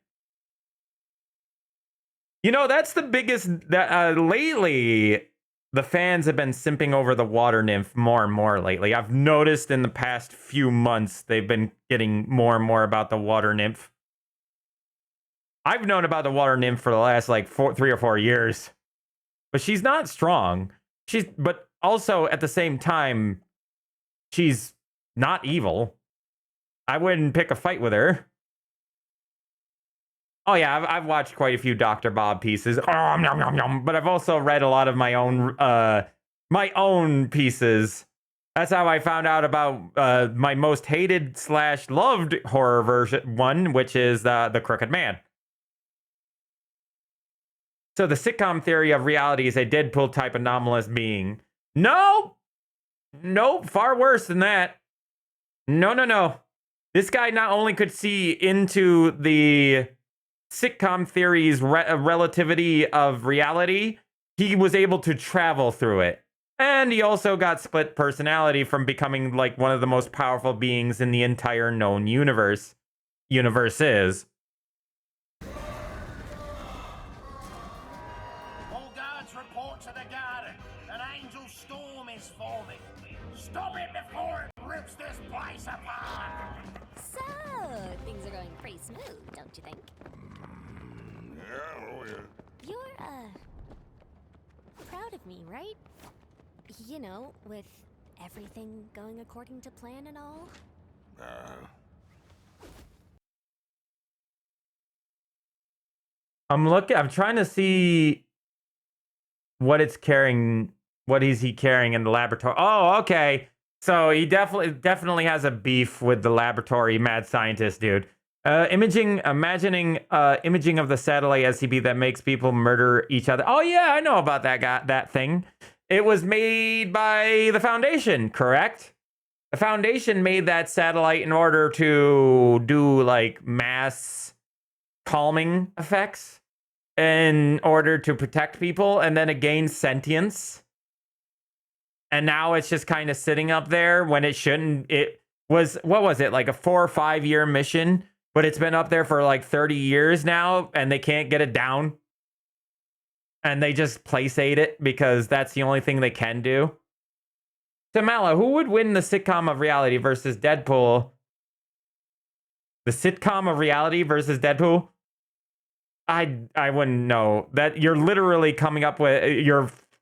Speaker 1: You know, that's the biggest... lately... The fans have been simping over the water nymph more and more lately. I've noticed in the past few months, they've been getting more and more about the water nymph. I've known about the water nymph for the last, like, 3 or 4 years. But she's not strong. But also, at the same time, she's not evil. I wouldn't pick a fight with her. Oh yeah, I've watched quite a few Dr. Bob pieces, but I've also read a lot of my own pieces. That's how I found out about my most hated / loved horror version one, which is the Crooked Man. So the sitcom theory of reality is a Deadpool type anomalous being. No, far worse than that. No. This guy not only could see into the sitcom theory's relativity of reality, he was able to travel through it. And he also got split personality from becoming like one of the most powerful beings in the entire known universe. Universes.
Speaker 5: All guards report to the garden. An angel storm is forming. Stop it before it rips this place apart.
Speaker 4: So, things are going pretty smooth, don't you think? You're, proud of me, right? You know, with everything going according to plan and all?
Speaker 1: I'm trying to see what it's carrying, what is he carrying in the laboratory. Oh, okay. So he definitely has a beef with the laboratory mad scientist dude. Imagining of the satellite SCP that makes people murder each other. Oh yeah, I know about that thing. It was made by the Foundation, correct? The Foundation made that satellite in order to do like mass calming effects in order to protect people, and then it gains sentience. And now it's just kind of sitting up there when it shouldn't. It was, what was it, like a 4 or 5 year mission? But it's been up there for like 30 years now, and they can't get it down. And they just playsate it because that's the only thing they can do. So MalO, who would win the sitcom of reality versus Deadpool? The sitcom of reality versus Deadpool? I wouldn't know. That you're literally coming up with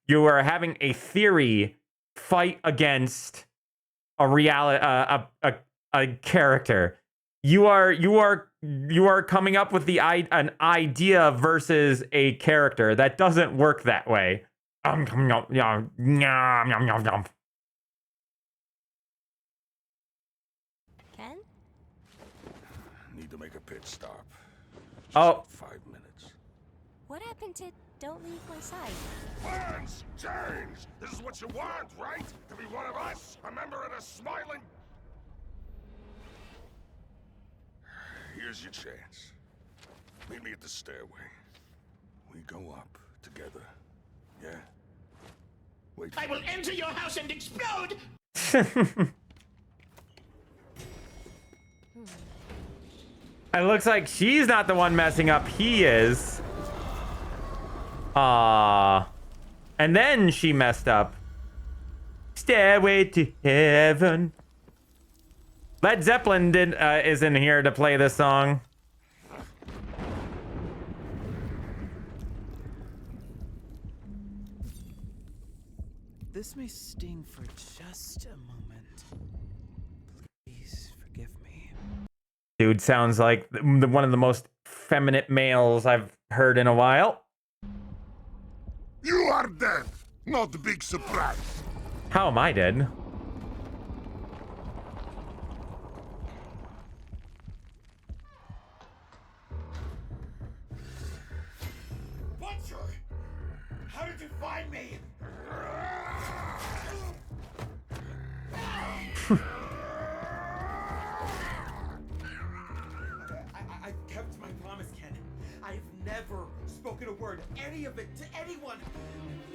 Speaker 1: you are having a theory fight against a reality a character. You are coming up with an idea versus a character. That doesn't work that way.
Speaker 3: make a pit stop. Just
Speaker 1: Oh.
Speaker 3: 5 minutes.
Speaker 4: What happened to don't leave my side?
Speaker 3: Plans change! This is what you want, right? To be one of us? A member of the smiling... Here's your chance. Meet me at the stairway. We go up together. Yeah? Wait.
Speaker 5: I will enter your house and explode!
Speaker 1: It looks like she's not the one messing up. He is. And then she messed up. Stairway to heaven. Led Zeppelin is in here to play this song.
Speaker 8: This may sting for just a moment. Please forgive me.
Speaker 1: Dude sounds like one of the most feminine males I've heard in a while.
Speaker 3: You are dead! Not a big surprise.
Speaker 1: How am I dead?
Speaker 5: Butcher! How did you find me? I kept my promise, Ken. I've never spoken a word, any of it, to anyone.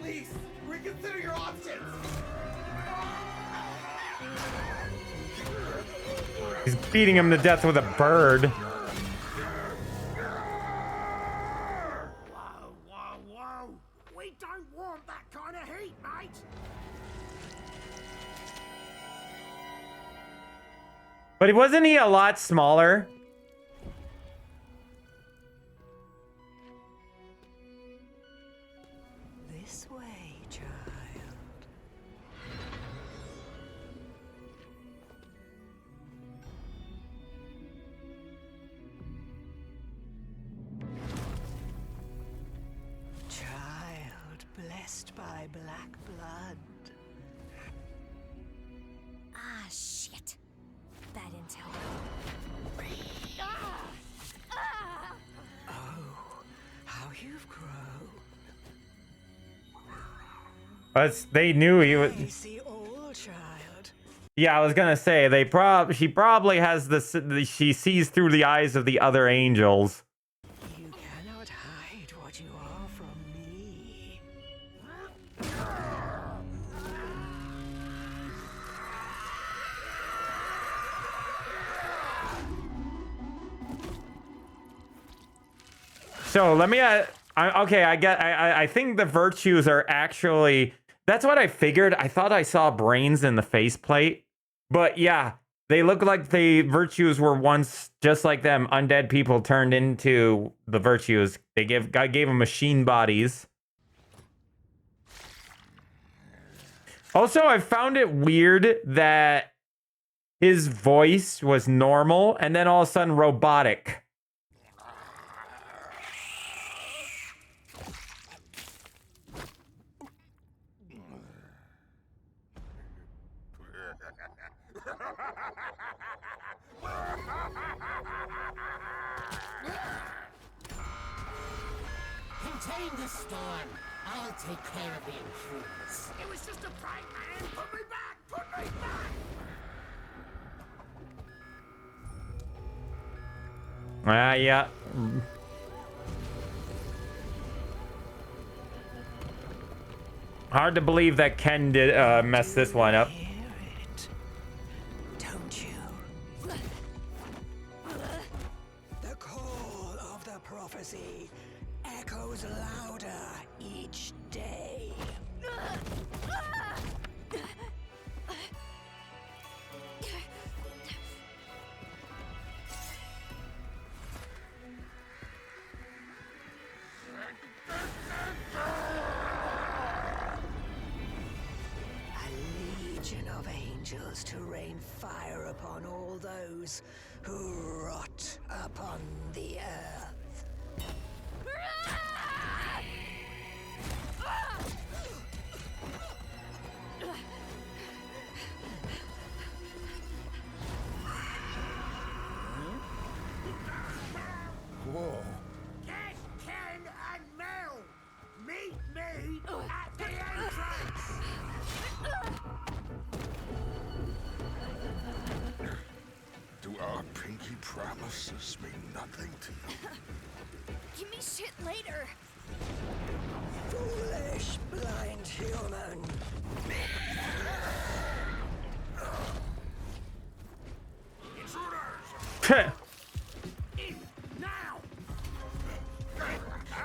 Speaker 5: Please, reconsider your options.
Speaker 1: He's beating him to death with a bird.
Speaker 5: Whoa. We don't want that kind of heat, mate.
Speaker 1: But wasn't he a lot smaller?
Speaker 6: This way, child. Child blessed by black blood.
Speaker 4: Ah, shit. Bad intel.
Speaker 6: Oh, how you've grown.
Speaker 1: But they knew he was.
Speaker 6: I see all, child.
Speaker 1: Yeah, I was gonna say she probably has she sees through the eyes of the other angels.
Speaker 6: You cannot hide what you are from me.
Speaker 1: So let me. I think the virtues are actually. That's what I figured. I thought I saw brains in the faceplate, but yeah, they look like the virtues were once just like them. Undead people turned into the virtues. God gave them machine bodies. Also, I found it weird that his voice was normal and then all of a sudden robotic.
Speaker 6: Contain the storm. I'll take care of the intruders.
Speaker 5: It was just a prank, man. Put me back. Put me back.
Speaker 1: Yeah. Hard to believe that Ken did mess this one up.
Speaker 6: Hear it, don't you? The call of the prophecy echoes louder each day. A legion of angels to rain fire upon all those who rot upon the earth.
Speaker 3: promises mean nothing to you.
Speaker 4: Give me shit later.
Speaker 6: Foolish, blind human.
Speaker 7: Intruders! Now!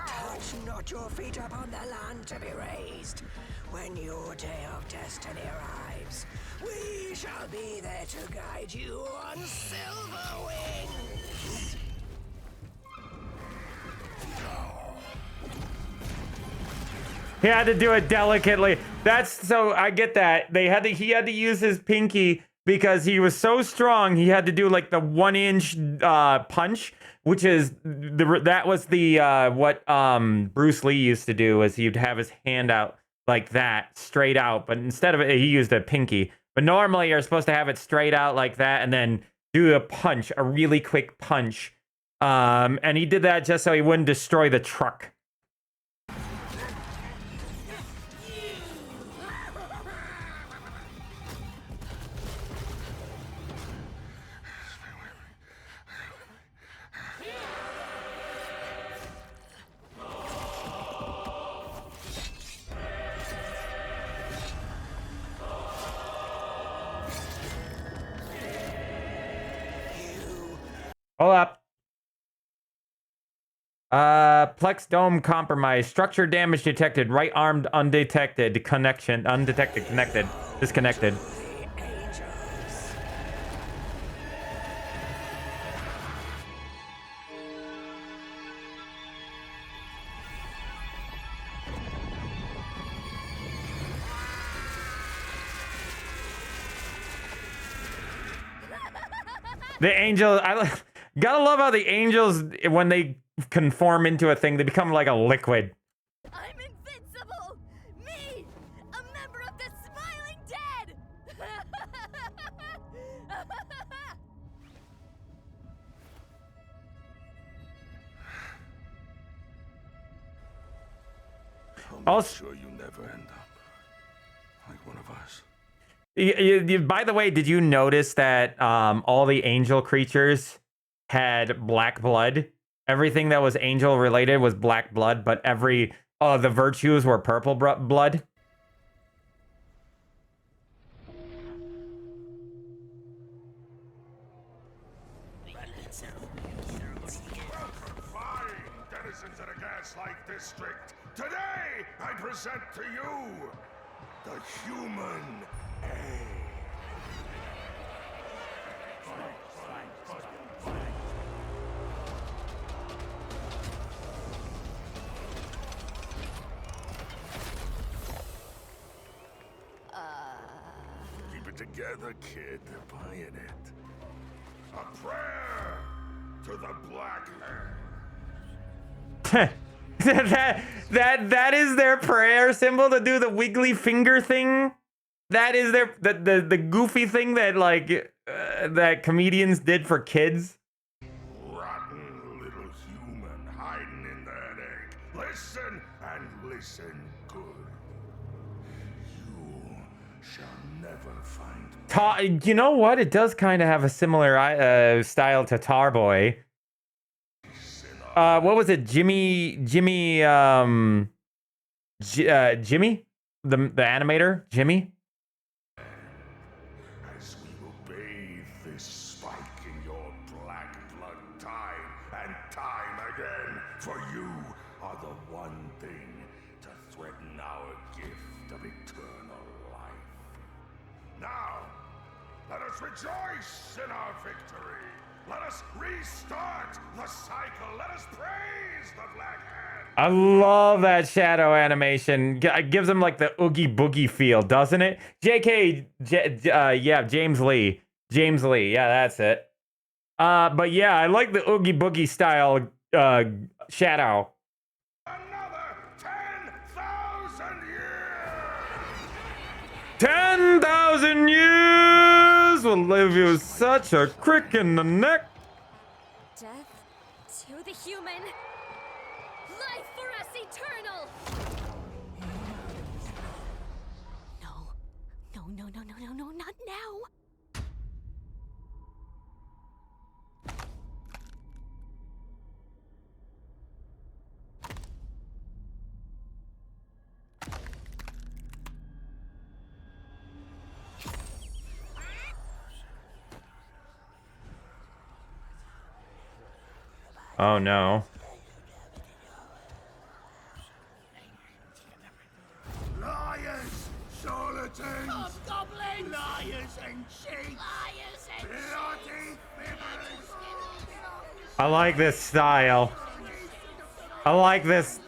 Speaker 6: Touch not your feet upon the land to be raised. When your day of destiny arrives, we shall be there to guide you on silver wings.
Speaker 1: He had to do it delicately. That's so I get that. He had to use his pinky because he was so strong. He had to do like the 1-inch punch, which is that was the what Bruce Lee used to do, is he'd have his hand out like that, straight out, but instead of it, he used a pinky. But normally you're supposed to have it straight out like that and then do a punch, a really quick punch. And he did that just so he wouldn't destroy the truck. Hold up. Plex dome compromised. Structure damage detected. Right armed undetected. Connection. Undetected. Connected. Disconnected. The angel, gotta love how the angels, when they conform into a thing, they become like a liquid.
Speaker 4: I'm invincible! Me! A member of the Smiling Dead!
Speaker 3: I'll make sure you never end up like one of us.
Speaker 1: By the way, did you notice that all the angel creatures had black blood? Everything that was angel related was black blood, but the virtues were purple blood.
Speaker 3: Fine, denizens of the Gaslight District. Today, I present to you the human egg. Keep it together, kid. They're buying it. A prayer to the Black Hand.
Speaker 1: that is their prayer symbol, to do the wiggly finger thing. That is their the goofy thing that that comedians did for kids.
Speaker 3: Rotten little human hiding in that egg. Listen and listen good. You shall never find.
Speaker 1: You know what? It does kind of have a similar style to Tarboy. What was it? Jimmy, the animator, Jimmy.
Speaker 3: As we will bathe this spike in your black blood time and time again, for you are the one thing to threaten our gift of eternal life. Now, let us rejoice in our victory. Let us restart the cycle. Let us praise the Black Hand.
Speaker 1: I love that shadow animation. It gives him like the Oogie Boogie feel, doesn't it? Yeah, James Lee. Yeah, that's it. But yeah, I like the Oogie Boogie style shadow.
Speaker 3: Another 10,000 years!
Speaker 1: 10,000 years will leave you such a crick in the neck.
Speaker 4: Death to the human. Life for us eternal. No, not now.
Speaker 1: Oh no.
Speaker 5: Liars, charlatans, hobgoblins, liars and cheats, bloody fibbers.
Speaker 1: I like this style. I like this.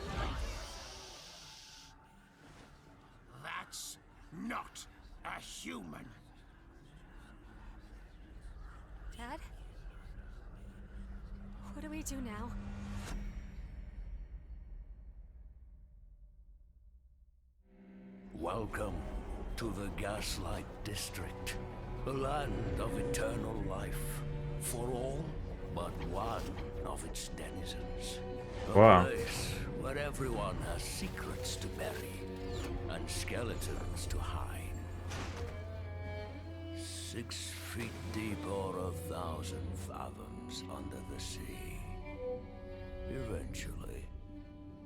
Speaker 5: That's not a human.
Speaker 4: Dad? What do we do now?
Speaker 2: Welcome to the Gaslight District, the land of eternal life for all but one of its denizens. A
Speaker 1: Wow.
Speaker 2: place where everyone has secrets to bury and skeletons to hide. 6 feet deep or 1,000 fathoms under the sea. Eventually,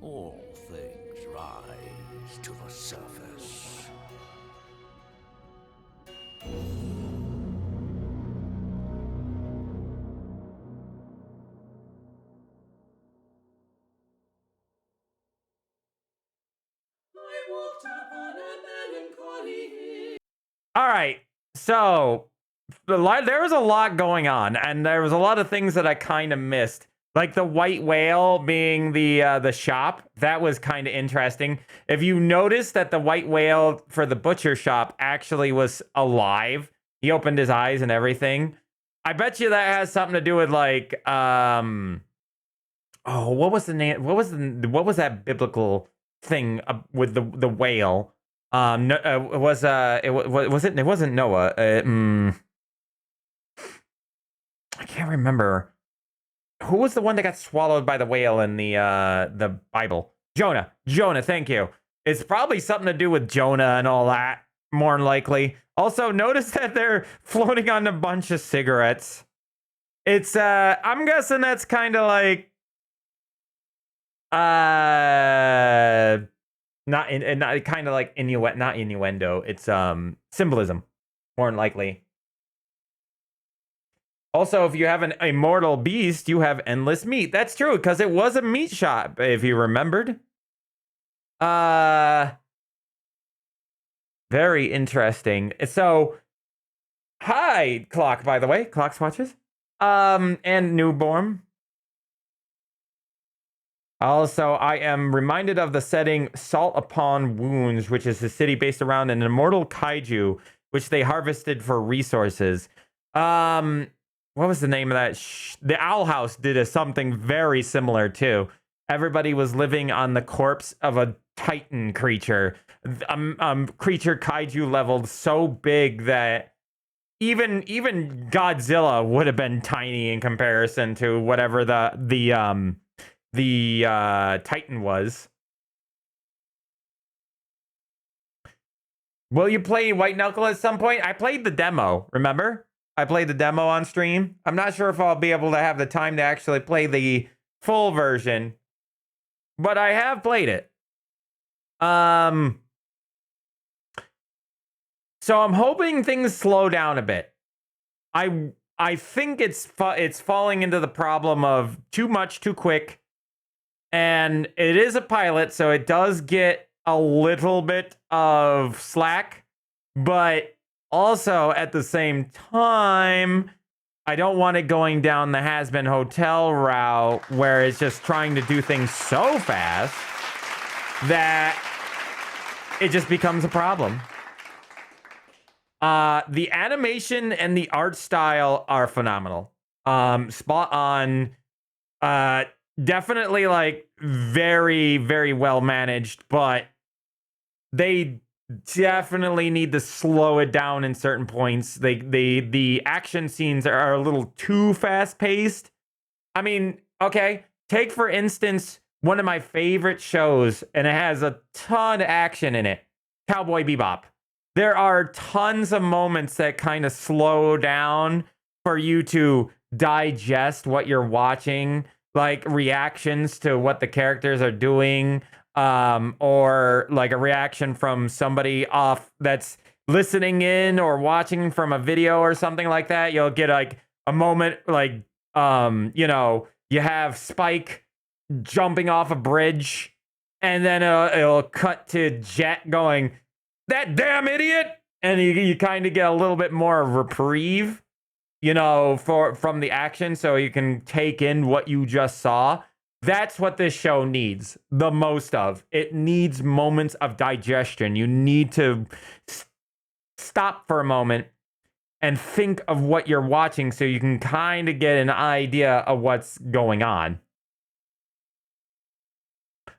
Speaker 2: all things rise to the surface.
Speaker 1: All right. So there was a lot going on, and there was a lot of things that I kind of missed. Like the white whale being the shop, that was kind of interesting. If you notice that the white whale for the butcher shop actually was alive, he opened his eyes and everything. I bet you that has something to do with like oh, what was the name? What was that biblical thing with the whale? No, it wasn't Noah. I can't remember. Who was the one that got swallowed by the whale in the Bible? Jonah. Jonah, thank you. It's probably something to do with Jonah and all that, more than likely. Also, notice that they're floating on a bunch of cigarettes. It's I'm guessing that's kind of like not kind of like not innuendo. It's symbolism, more than likely. Also, if you have an immortal beast, you have endless meat. That's true, because it was a meat shop, if you remembered. Very interesting. So, hi, Clock, by the way. Clock swatches. And Newborn. Also, I am reminded of the setting Salt Upon Wounds, which is a city based around an immortal kaiju, which they harvested for resources. What was the name of that? The Owl House did something very similar too. Everybody was living on the corpse of a Titan creature, creature kaiju leveled so big that even Godzilla would have been tiny in comparison to whatever the Titan was. Will you play White Knuckle at some point? I played the demo, remember? I played the demo on stream. I'm not sure if I'll be able to have the time to actually play the full version, but I have played it. So I'm hoping things slow down a bit. I think it's falling into the problem of too much too quick, and it is a pilot, so it does get a little bit of slack, but also, at the same time, I don't want it going down the Has-Been Hotel route where it's just trying to do things so fast that it just becomes a problem. The animation and the art style are phenomenal. Spot on. Definitely like very, very well managed, but they definitely need to slow it down in certain points. The action scenes are a little too fast paced. I mean, okay, take for instance one of my favorite shows, and it has a ton of action in it, Cowboy Bebop. There are tons of moments that kind of slow down for you to digest what you're watching, like reactions to what the characters are doing, or like a reaction from somebody off that's listening in or watching from a video or something like that. You'll get like a moment like, you have Spike jumping off a bridge, and then it'll cut to Jet going, "That damn idiot!" And you kind of get a little bit more reprieve, you know, from the action, so you can take in what you just saw. That's what this show needs the most of. It needs moments of digestion. You need to stop for a moment and think of what you're watching so you can kind of get an idea of what's going on.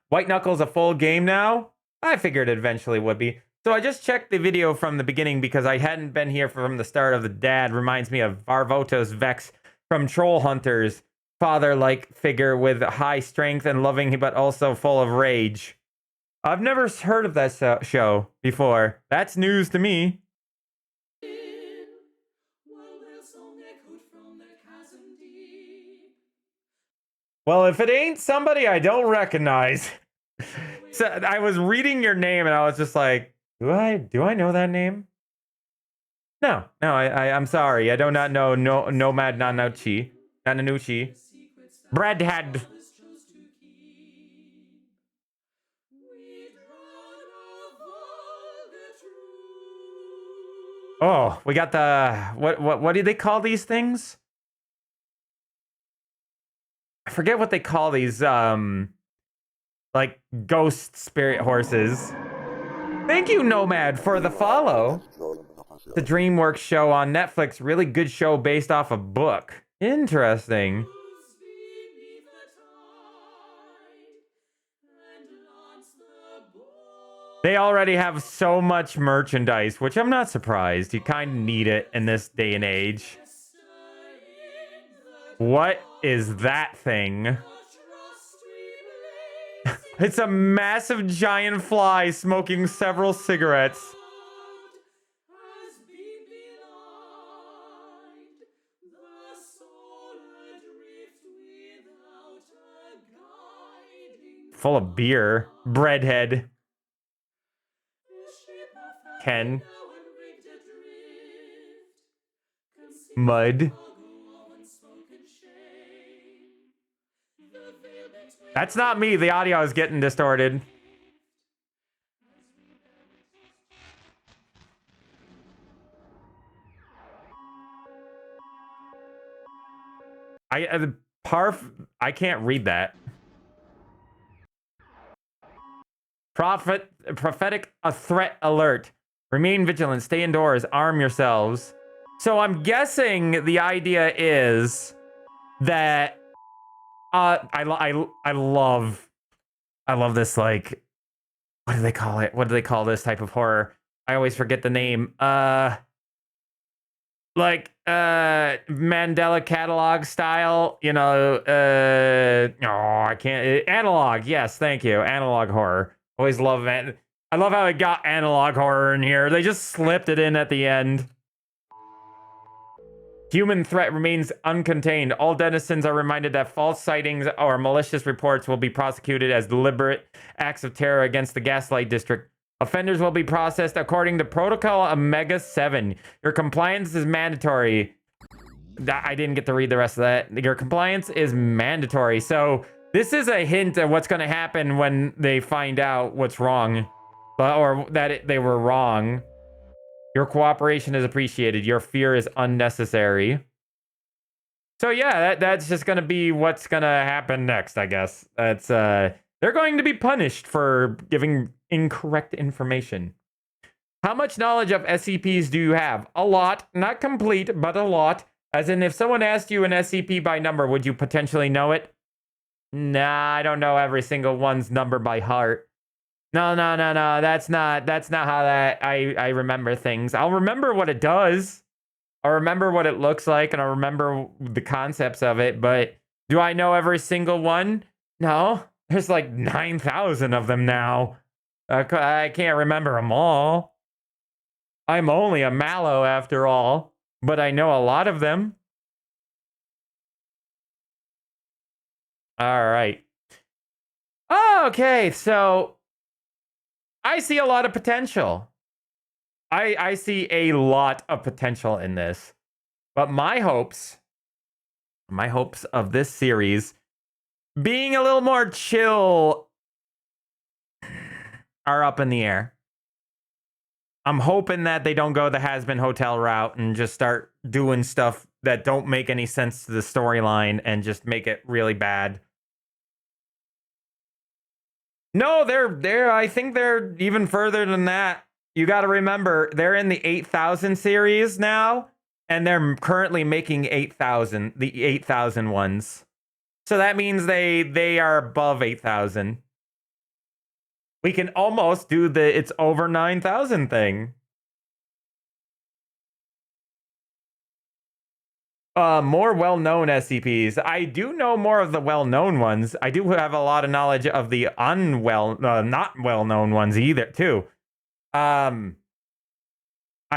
Speaker 1: White Knuckles a full game now? I figured it eventually would be. So I just checked the video from the beginning because I hadn't been here from the start of the dad. Reminds me of Varvotos Vex from Troll Hunters. Father-like figure with high strength and loving, but also full of rage. I've never heard of that show before. That's news to me. Well, if it ain't somebody I don't recognize. So I was reading your name and I was just like, do I know that name? No, I'm sorry. I do not know Nomad Nananuchi. Breadhead. Oh, we got the what do they call these things? I forget what they call these like ghost spirit horses. Thank you, Nomad, for the follow. The DreamWorks show on Netflix, really good show based off a book. Interesting. They already have so much merchandise, which I'm not surprised. You kind of need it in this day and age. What is that thing? It's a massive giant fly smoking several cigarettes. Full of beer. Breadhead. Ken. Mud. That's not me. The audio is getting distorted. I can't read that. Prophetic a threat alert. Remain vigilant. Stay indoors. Arm yourselves. So I'm guessing the idea is that I love this, like, what do they call it? What do they call this type of horror? I always forget the name. Like Mandela catalog style, you know, I can't analog, yes, thank you. Analog horror. Always love it. I love how it got analog horror in here. They just slipped it in at the end. Human threat remains uncontained. All denizens are reminded that false sightings or malicious reports will be prosecuted as deliberate acts of terror against the Gaslight District. Offenders will be processed according to Protocol Omega 7. Your compliance is mandatory. I didn't get to read the rest of that. Your compliance is mandatory. So this is a hint of what's going to happen when they find out what's wrong. Or that they were wrong. Your cooperation is appreciated. Your fear is unnecessary. So yeah, that's just going to be what's going to happen next, I guess. That's they're going to be punished for giving incorrect information. How much knowledge of SCPs do you have? A lot. Not complete, but a lot. As in, if someone asked you an SCP by number, would you potentially know it? Nah, I don't know every single one's number by heart. No. That's not how I remember things. I'll remember what it does. I'll remember what it looks like, and I'll remember the concepts of it. But do I know every single one? No. There's like 9,000 of them now. I can't remember them all. I'm only a MalO after all, but I know a lot of them. All right. Okay, so I see a lot of potential. I see a lot of potential in this. But my hopes My hopes of this series being a little more chill are up in the air. I'm hoping that they don't go the Has-Been Hotel route and just start doing stuff that don't make any sense to the storyline and just make it really bad. No, they're I think they're even further than that. You got to remember, they're in the 8,000 series now, and they're currently making 8,000, the 8,000 ones. So that means they are above 8,000. We can almost do the it's over 9,000 thing. More well-known SCPs. I do know more of the well-known ones. I do have a lot of knowledge of the not well-known ones either, too. I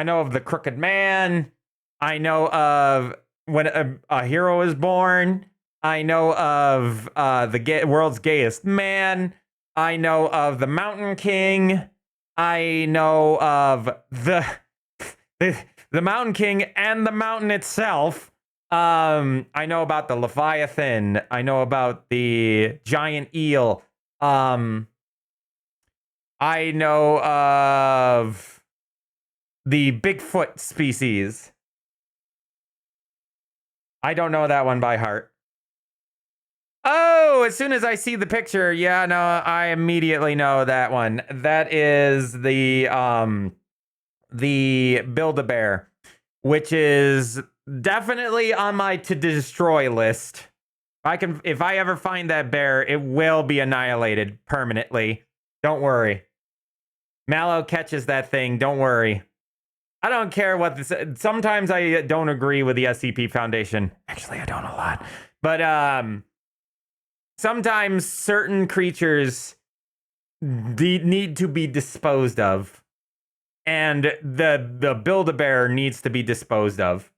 Speaker 1: know of the Crooked Man. I know of when a hero is born. I know of the world's gayest man. I know of the Mountain King. I know of the Mountain King and the mountain itself. I know about the Leviathan. I know about the giant eel. I know of the Bigfoot species. I don't know that one by heart. Oh, as soon as I see the picture, yeah, no, I immediately know that one. That is the Build-A-Bear, which is definitely on my to destroy list. If I ever find that bear, it will be annihilated permanently. Don't worry. MalO catches that thing, don't worry. I don't care what this. Sometimes I don't agree with the SCP Foundation. Actually, I don't a lot. But sometimes certain creatures need to be disposed of. And the Build-A-Bear needs to be disposed of.